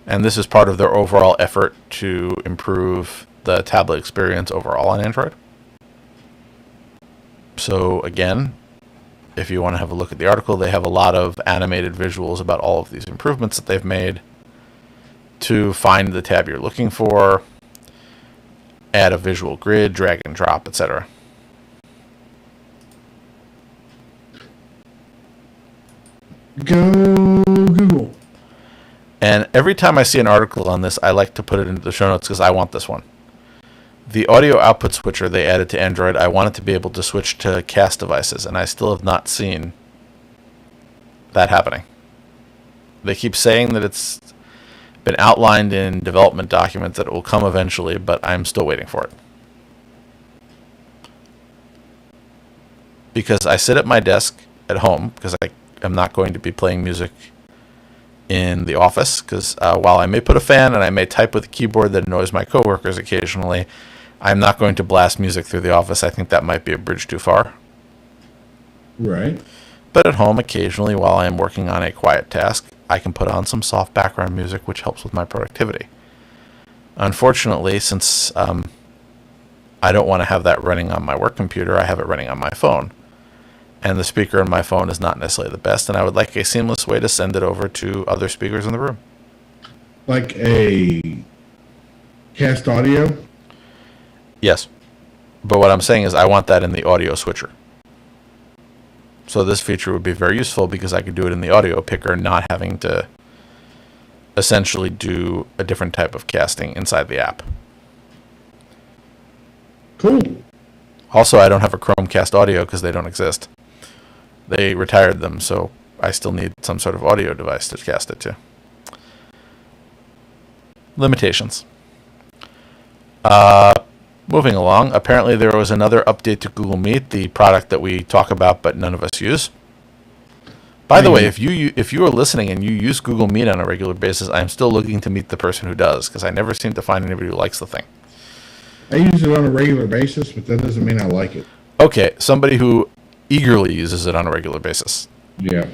And this is part of their overall effort to improve the tablet experience overall on Android. So again, if you want to have a look at the article, they have a lot of animated visuals about all of these improvements that they've made to find the tab you're looking for, add a visual grid, drag and drop, etc. Go Google. And every time I see an article on this, I like to put it into the show notes because I want this one. The audio output switcher they added to Android, I wanted to be able to switch to cast devices, and I still have not seen that happening. They keep saying that it's been outlined in development documents, that it will come eventually, but I'm still waiting for it. Because I sit at my desk at home, because I am not going to be playing music in the office, because while I may put a fan and I may type with a keyboard that annoys my coworkers occasionally, I'm not going to blast music through the office. I think that might be a bridge too far. Right. But at home, occasionally, while I am working on a quiet task, I can put on some soft background music, which helps with my productivity. Unfortunately, since I don't want to have that running on my work computer, I have it running on my phone. and the speaker in my phone is not necessarily the best, and I would like a seamless way to send it over to other speakers in the room. Like a cast audio? Yes. But what I'm saying is I want that in the audio switcher. So this feature would be very useful because I could do it in the audio picker, not having to essentially do a different type of casting inside the app. Cool. Also, I don't have a Chromecast audio because they don't exist. They retired them, so I still need some sort of audio device to cast it to. Limitations. Moving along, apparently there was another update to Google Meet, the product that we talk about but none of us use. By the way, if you are listening and you use Google Meet on a regular basis, I am still looking to meet the person who does, because I never seem to find anybody who likes the thing. I use it on a regular basis, but that doesn't mean I like it. Okay, somebody who eagerly uses it on a regular basis. Yeah.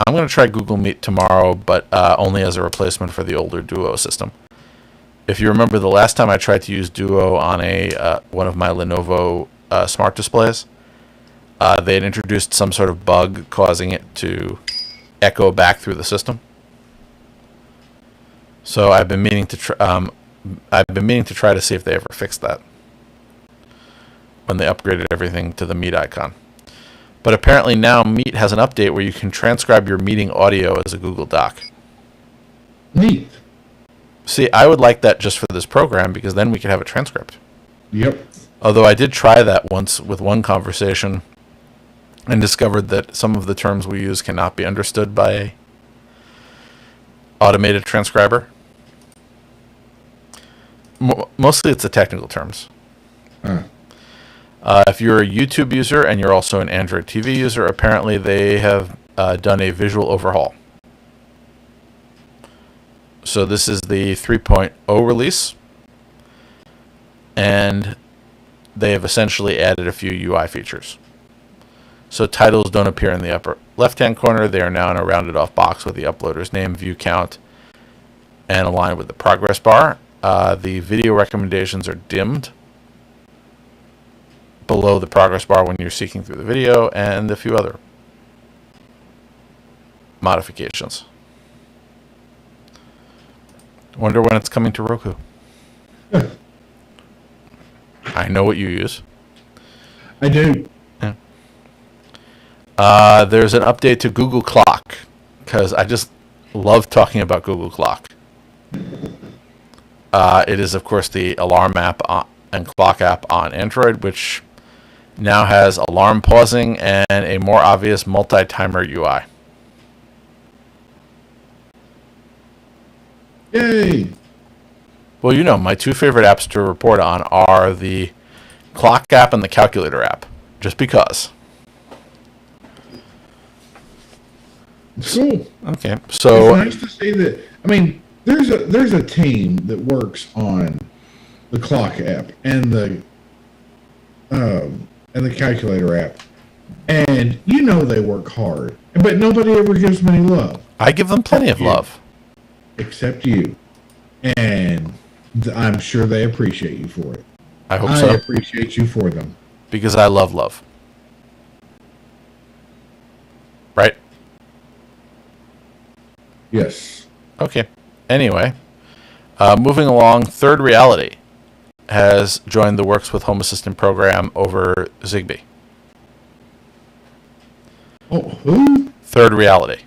I'm going to try Google Meet tomorrow, but only as a replacement for the older Duo system. If you remember, the last time I tried to use Duo on one of my Lenovo smart displays, they had introduced some sort of bug causing it to echo back through the system. So I've been meaning to try to see if they ever fixed that when they upgraded everything to the Meet icon. But apparently now Meet has an update where you can transcribe your meeting audio as a Google Doc. Neat. See, I would like that just for this program because then we could have a transcript. Yep. Although I did try that once with one conversation and discovered that some of the terms we use cannot be understood by a automated transcriber. Mostly it's the technical terms. If you're a YouTube user and you're also an Android TV user, apparently they have done a visual overhaul. So this is the 3.0 release, and they have essentially added a few UI features. So titles don't appear in the upper left-hand corner. They are now in a rounded-off box with the uploader's name, view count, and aligned with the progress bar. The video recommendations are dimmed below the progress bar when you're seeking through the video, and a few other modifications. Wonder when it's coming to Roku. I know what you use. I do. Yeah. There's an update to Google Clock, because I just love talking about Google Clock. It is, of course, the alarm app and clock app on Android, which now has alarm pausing and a more obvious multi-timer UI. Yay! Well, you know, my two favorite apps to report on are the clock app and the calculator app, just because. Cool. Okay, so It's nice to see that. I mean, there's a team that works on the clock app and the calculator app, and you know they work hard, but nobody ever gives them any love. I give them plenty of love. Except you. And I'm sure they appreciate you for it. I hope I so, appreciate you for them. because I love love. Right? Yes. Okay. Anyway, moving along, Third Reality has joined the Works with Home Assistant program over Zigbee. Oh, who? Third Reality.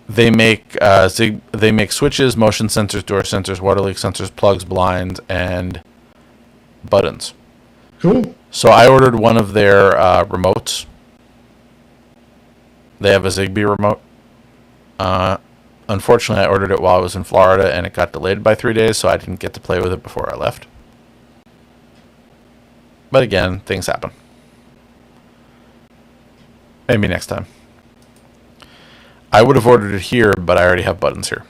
They make they make switches, motion sensors, door sensors, water leak sensors, plugs, blinds, and buttons. Cool. So I ordered one of their remotes. They have a Zigbee remote. Unfortunately, I ordered it while I was in Florida, and it got delayed by 3 days, so I didn't get to play with it before I left. But again, things happen. Maybe next time. I would have ordered it here, but I already have buttons here.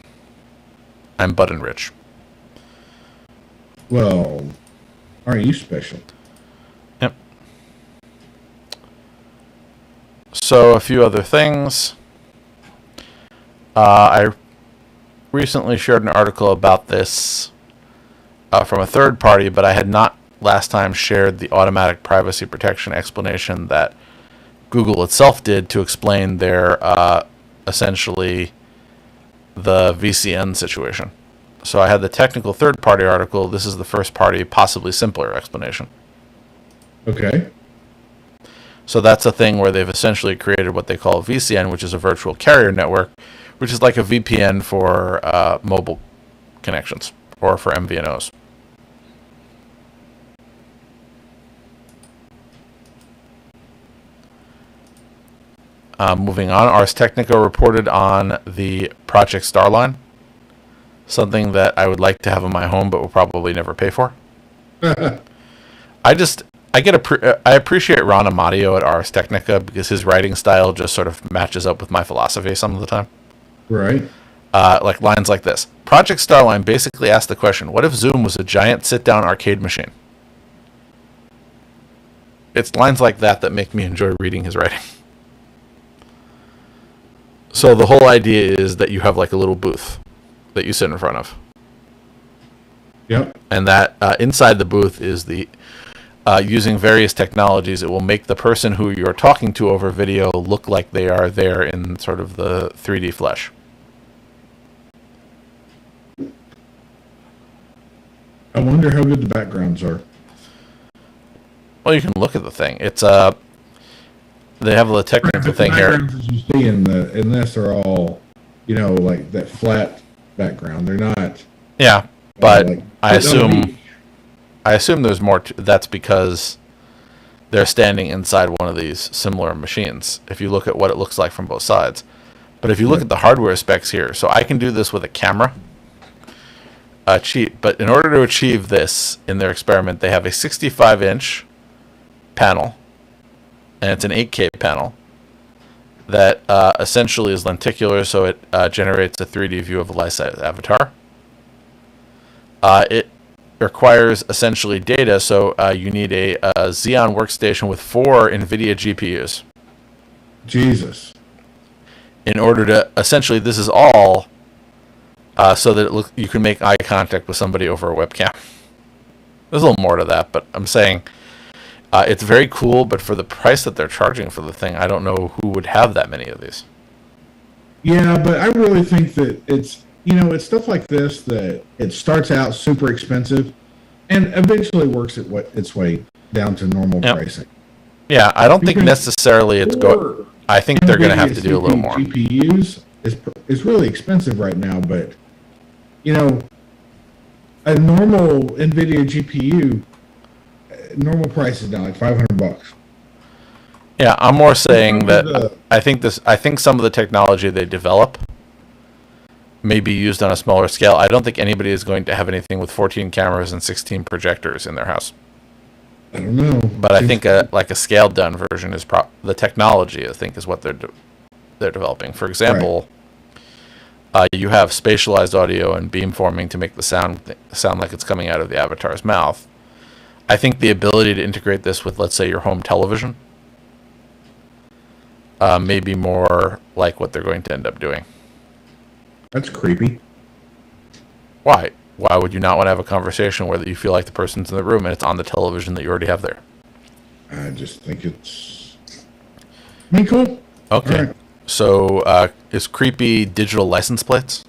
I'm button rich. Well, aren't you special? Yep. So, a few other things. I recently shared an article about this from a third party, but I had not last time shared the automatic privacy protection explanation that Google itself did to explain their essentially the VCN situation. So I had the technical third-party article. This is the first-party, possibly simpler explanation. Okay. So that's a thing where they've essentially created what they call a VCN, which is a virtual carrier network, which is like a VPN for mobile connections or for MVNOs. Moving on, Ars Technica reported on the Project Starline, something that I would like to have in my home, but will probably never pay for. I appreciate Ron Amadio at Ars Technica because his writing style just sort of matches up with my philosophy some of the time. Right. Like lines like this. Project Starline basically asked the question, what if Zoom was a giant sit-down arcade machine? It's lines like that that make me enjoy reading his writing. So the whole idea is that you have like a little booth that you sit in front of. Yep. And that inside the booth is the using various technologies, it will make the person who you're talking to over video look like they are there in sort of the 3D flesh. I wonder how good the backgrounds are. Well, you can look at the thing. It's they have a technical thing here. The backgrounds as you see in this are all, like that flat background. They're not. Yeah, but like, I assume there's more. That's because they're standing inside one of these similar machines. If you look at what it looks like from both sides, but if you look at the hardware specs here, so I can do this with a camera. Cheap, but in order to achieve this in their experiment, they have a 65-inch panel, and it's an 8K panel that essentially is lenticular, so it generates a 3D view of a life-size avatar. It requires essentially data, so you need a Xeon workstation with 4 NVIDIA GPUs. Jesus. In order to, essentially, this is all so that you can make eye contact with somebody over a webcam. There's a little more to that, but I'm saying it's very cool, but for the price that they're charging for the thing, I don't know who would have that many of these. Yeah, but I really think that it's stuff like this that it starts out super expensive and eventually works its way down to normal pricing. Yeah, I don't think necessarily it's go. I think they're going to have to do a little more. GPUs is really expensive right now, but a normal NVIDIA GPU normal price is now like $500. Yeah, I'm more saying that I think some of the technology they develop may be used on a smaller scale. I don't think anybody is going to have anything with 14 cameras and 16 projectors in their house. I don't know. But I think a scaled down version is the technology, I think, is what they're developing. For example, you have spatialized audio and beamforming to make the sound like it's coming out of the avatar's mouth. I think the ability to integrate this with, let's say, your home television may be more like what they're going to end up doing. That's creepy. Why? Why would you not want to have a conversation where you feel like the person's in the room and it's on the television that you already have there? I just think it's... cool. Okay. Right. So, is creepy digital license plates?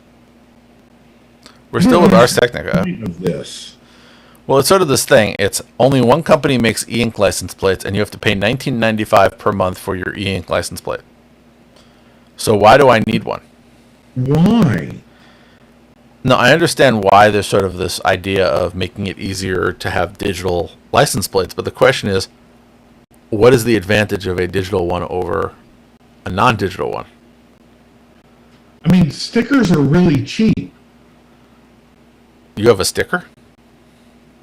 We're still with Ars Technica. Of this. Well, it's sort of this thing. It's only one company makes e-ink license plates, and you have to pay $19.95 per month for your e-ink license plate. So why do I need one? Why? No, I understand why there's sort of this idea of making it easier to have digital license plates, but the question is, what is the advantage of a digital one over a non-digital one? I mean, stickers are really cheap. You have a sticker?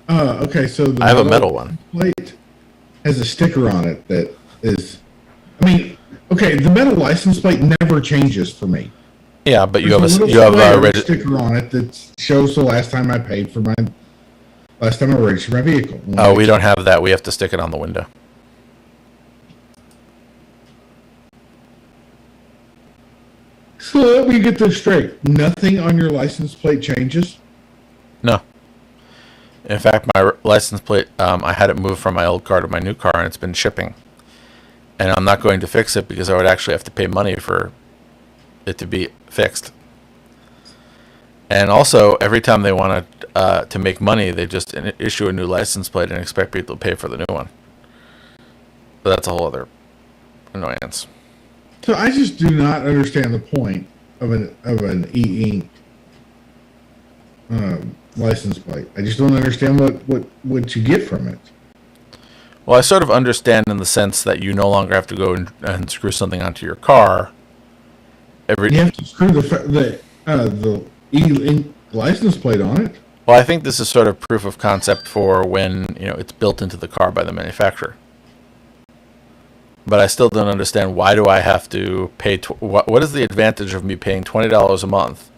Okay, so I have a metal one. Plate has a sticker on it that is... okay, the metal license plate never changes for me. Yeah, but you There's have a sticker on it that shows the last time I registered my vehicle. Oh, we don't have that. We have to stick it on the window. So let me get this straight. Nothing on your license plate changes? No. In fact, my license plate, I had it moved from my old car to my new car, and it's been shipping. And I'm not going to fix it because I would actually have to pay money for it to be fixed. And also, every time they want to make money, they just issue a new license plate and expect people to pay for the new one. But that's a whole other annoyance. So I just do not understand the point of an e-ink license plate. I just don't understand what you get from it. Well, I sort of understand in the sense that you no longer have to go and screw something onto your car. You have to screw the e-ink license plate on it. Well, I think this is sort of proof of concept for when it's built into the car by the manufacturer. But I still don't understand, why do I have to pay? What is the advantage of me paying $20 a month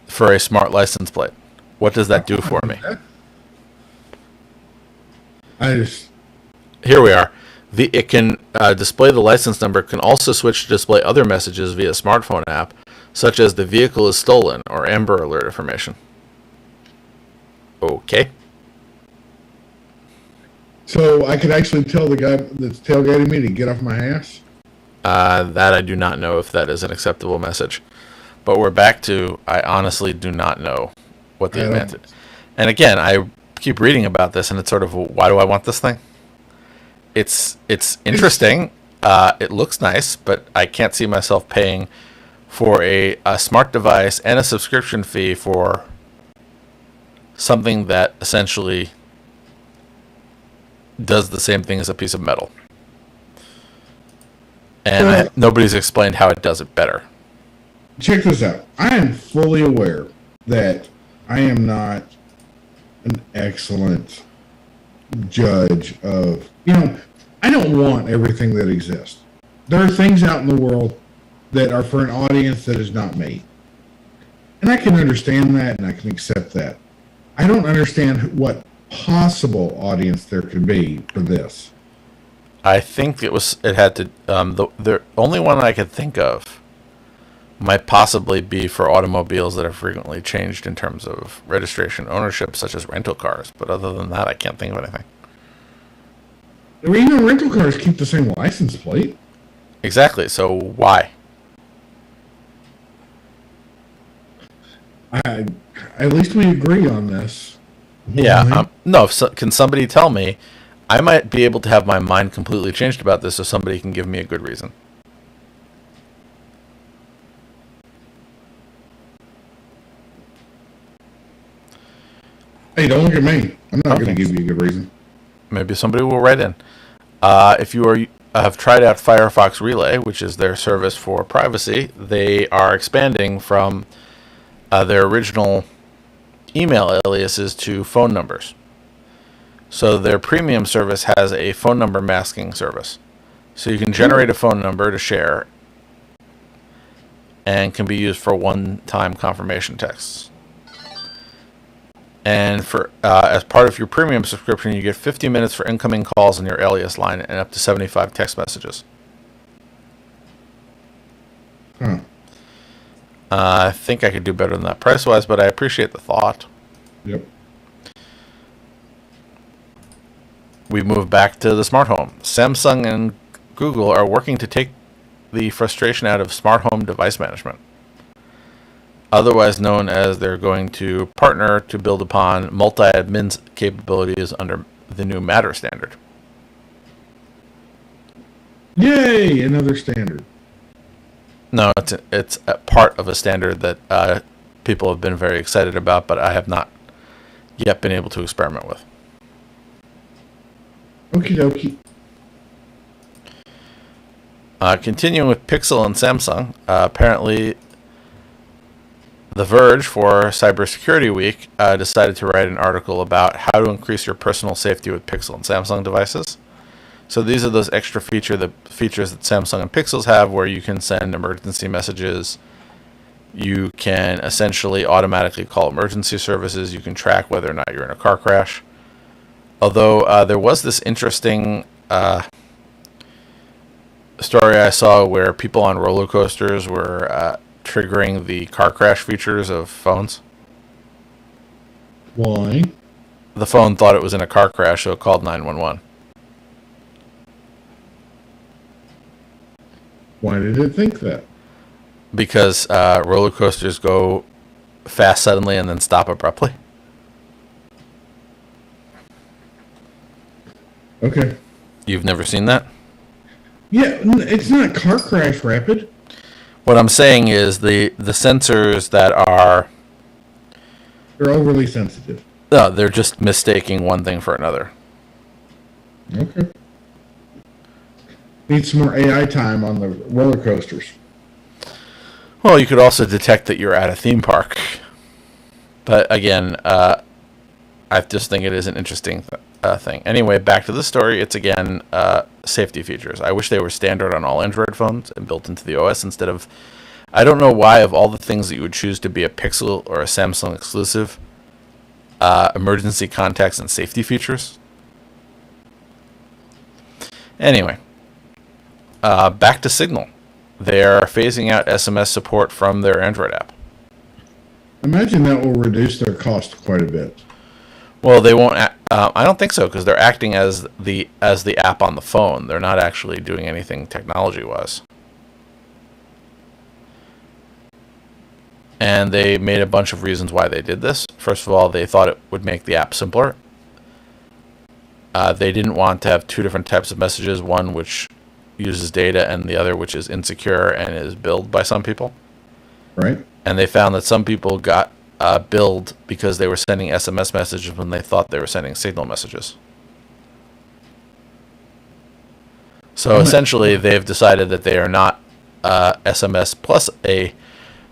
for a smart license plate? What does that do for me? Here we are. It can display the license number. Can also switch to display other messages via smartphone app, such as the vehicle is stolen or Amber Alert information. Okay. So I could actually tell the guy that's tailgating me to get off my ass? That I do not know if that is an acceptable message. But we're back to, I honestly do not know what the advantage is. And again, I keep reading about this, and it's sort of, why do I want this thing? It's interesting. It looks nice, but I can't see myself paying for a smart device and a subscription fee for something that essentially does the same thing as a piece of metal. And nobody's explained how it does it better. Check this out. I am fully aware that I am not an excellent judge of, I don't want everything that exists. There are things out in the world that are for an audience that is not me. And I can understand that, and I can accept that. I don't understand what possible audience there could be for this. I think it had to, the only one I could think of might possibly be for automobiles that are frequently changed in terms of registration ownership, such as rental cars. But other than that, I can't think of anything. Rental cars keep the same license plate. Exactly. So why? At least we agree on this. Yeah. No. Can somebody tell me? I might be able to have my mind completely changed about this, so somebody can give me a good reason. Hey, don't look at me. I'm not going to give you a good reason. Maybe somebody will write in. If you have tried out Firefox Relay, which is their service for privacy, they are expanding from their original email aliases to phone numbers. So their premium service has a phone number masking service. So you can generate a phone number to share and can be used for one-time confirmation texts. And for as part of your premium subscription, you get 50 minutes for incoming calls on your alias line and up to 75 text messages. I think I could do better than that price-wise, but I appreciate the thought. Yep. We move back to the smart home. Samsung and Google are working to take the frustration out of smart home device management. Otherwise known as they're going to partner to build upon multi-admin capabilities under the new Matter standard. Yay, another standard. No, it's a part of a standard that people have been very excited about, but I have not yet been able to experiment with. Okie dokie. Continuing with Pixel and Samsung, apparently The Verge for Cybersecurity Week decided to write an article about how to increase your personal safety with Pixel and Samsung devices. So these are those extra features that Samsung and Pixels have, where you can send emergency messages. You can essentially automatically call emergency services. You can track whether or not you're in a car crash. Although there was this interesting story I saw where people on roller coasters were triggering the car crash features of phones. Why? the phone thought it was in a car crash, so it called 911. Why did it think that? Because roller coasters go fast suddenly and then stop abruptly. Okay. You've never seen that? Yeah, it's not car crash rapid. What I'm saying is the sensors that are... They're overly sensitive. No, they're just mistaking one thing for another. Okay. Need some more AI time on the roller coasters. Well, you could also detect that you're at a theme park. But again, I just think it is an interesting thing. Anyway, back to the story. It's again safety features. I wish they were standard on all Android phones and built into the OS instead of... I don't know why of all the things that you would choose to be a Pixel or a Samsung exclusive, emergency contacts and safety features. Anyway, back to Signal. They're phasing out SMS support from their Android app. Imagine that will reduce their cost quite a bit. Well, they won't. I don't think so because they're acting as the app on the phone. They're not actually doing anything technology-wise. And they made a bunch of reasons why they did this. First of all, they thought it would make the app simpler. They didn't want to have two different types of messages, one which uses data and the other which is insecure and is billed by some people. Right. And they found that some people got billed because they were sending SMS messages when they thought they were sending Signal messages. So essentially, they've decided that they are not SMS plus a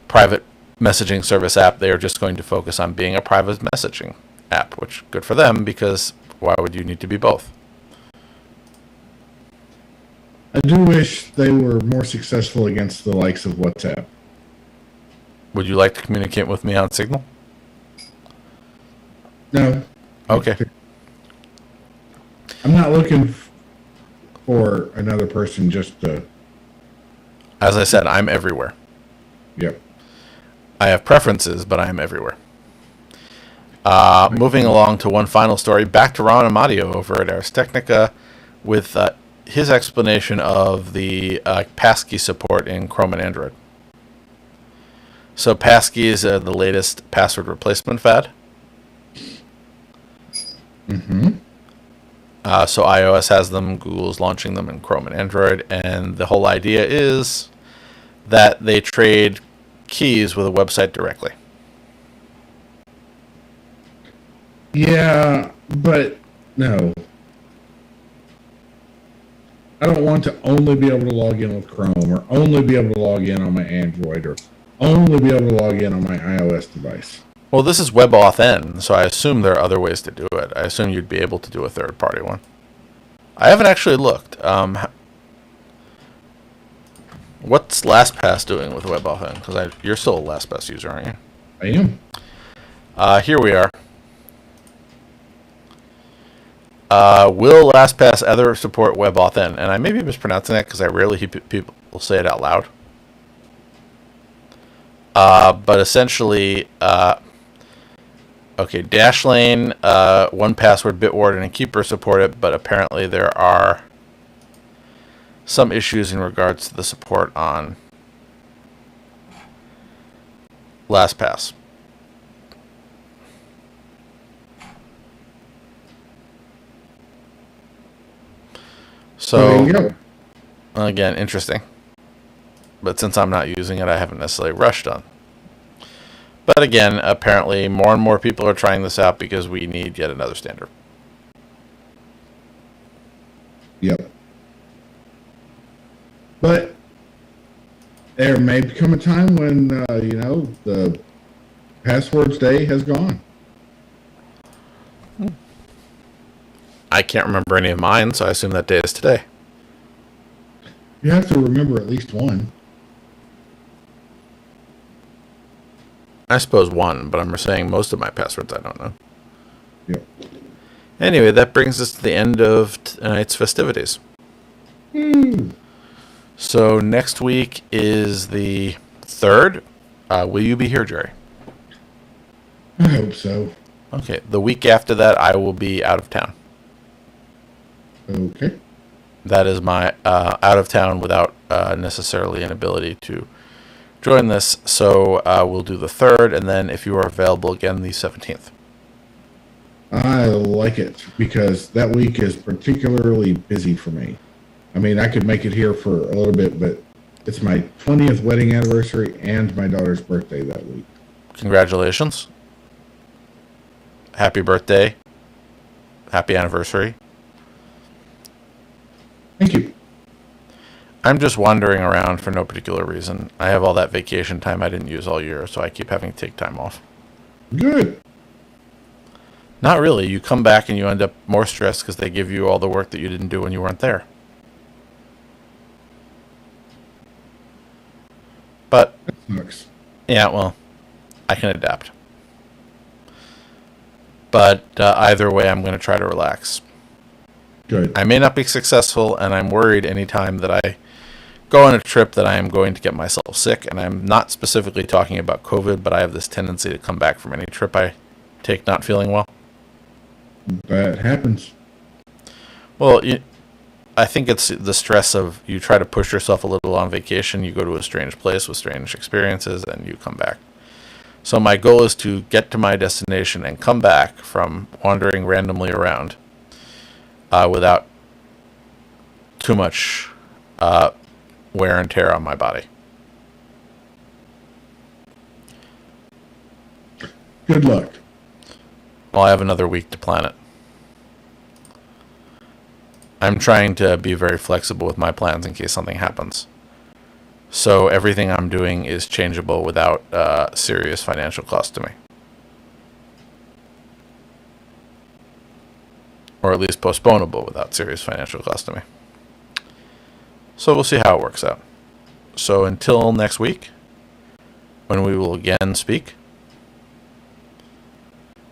private messaging service app. They are just going to focus on being a private messaging app, which good for them because why would you need to be both? I do wish they were more successful against the likes of WhatsApp. Would you like to communicate with me on Signal? No. Okay. I'm not looking for another person just to... As I said, I'm everywhere. Yep. I have preferences, but I am everywhere. Moving along to one final story, back to Ron Amadio over at Ars Technica with his explanation of the passkey support in Chrome and Android. So passkey is the latest password replacement fad. Mm-hmm. So iOS has them, Google's launching them in Chrome and Android, and the whole idea is that they trade keys with a website directly. Yeah, but no. I don't want to only be able to log in with Chrome or only be able to log in on my Android or only be able to log in on my iOS device. Well, this is WebAuthn, so I assume there are other ways to do it. I assume you'd be able to do a third-party one. I haven't actually looked. What's LastPass doing with WebAuthn? Because you're still a LastPass user, aren't you? I am. Here we are. Will LastPass ever support WebAuthn? And I may be mispronouncing that because I rarely hear people say it out loud. But essentially, okay, Dashlane, 1Password, Bitwarden, and Keeper support it, but apparently there are some issues in regards to the support on LastPass. So, There you go. again, interesting. But since I'm not using it, I haven't necessarily rushed on. But again, apparently more and more people are trying this out because we need yet another standard. Yep. But there may become a time when, the passwords day has gone. I can't remember any of mine, so I assume that day is today. You have to remember at least one. I suppose one, but I'm saying most of my passwords I don't know. Yep. Anyway, that brings us to the end of tonight's festivities. So next week is the 3rd. Will you be here, Jerry? I hope so. Okay. The week after that, I will be out of town. Okay. That is my out of town without necessarily an ability to join this. So we'll do the 3rd, and then if you are available again, the 17th. I like it because that week is particularly busy for me. I mean, I could make it here for a little bit, but it's my 20th wedding anniversary and my daughter's birthday that week. Congratulations. Happy birthday. Happy anniversary. Thank you. I'm just wandering around for no particular reason. I have all that vacation time I didn't use all year, so I keep having to take time off. Good. Not really. You come back and you end up more stressed because they give you all the work that you didn't do when you weren't there. But, That sucks. yeah, well, I can adapt. But either way, I'm going to try to relax. Good. I may not be successful, and I'm worried anytime that I go on a trip that I am going to get myself sick. And I'm not specifically talking about COVID, but I have this tendency to come back from any trip I take not feeling well. That happens. Well, I think it's the stress of you try to push yourself a little on vacation, you go to a strange place with strange experiences, and you come back. So my goal is to get to my destination and come back from wandering randomly around without too much wear and tear on my body. Good luck. Well, I have another week to plan it. I'm trying to be very flexible with my plans in case something happens. So everything I'm doing is changeable without serious financial cost to me. Or at least postponable without serious financial cost to me. So we'll see how it works out. So until next week, when we will again speak,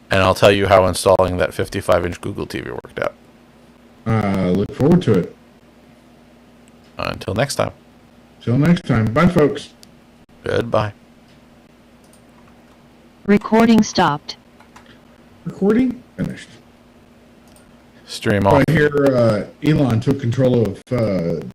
and I'll tell you how installing that 55-inch Google TV worked out. Look forward to it. Until next time. Till next time. Bye, folks. Goodbye. Recording stopped. Recording finished. Stream off. I hear Elon took control of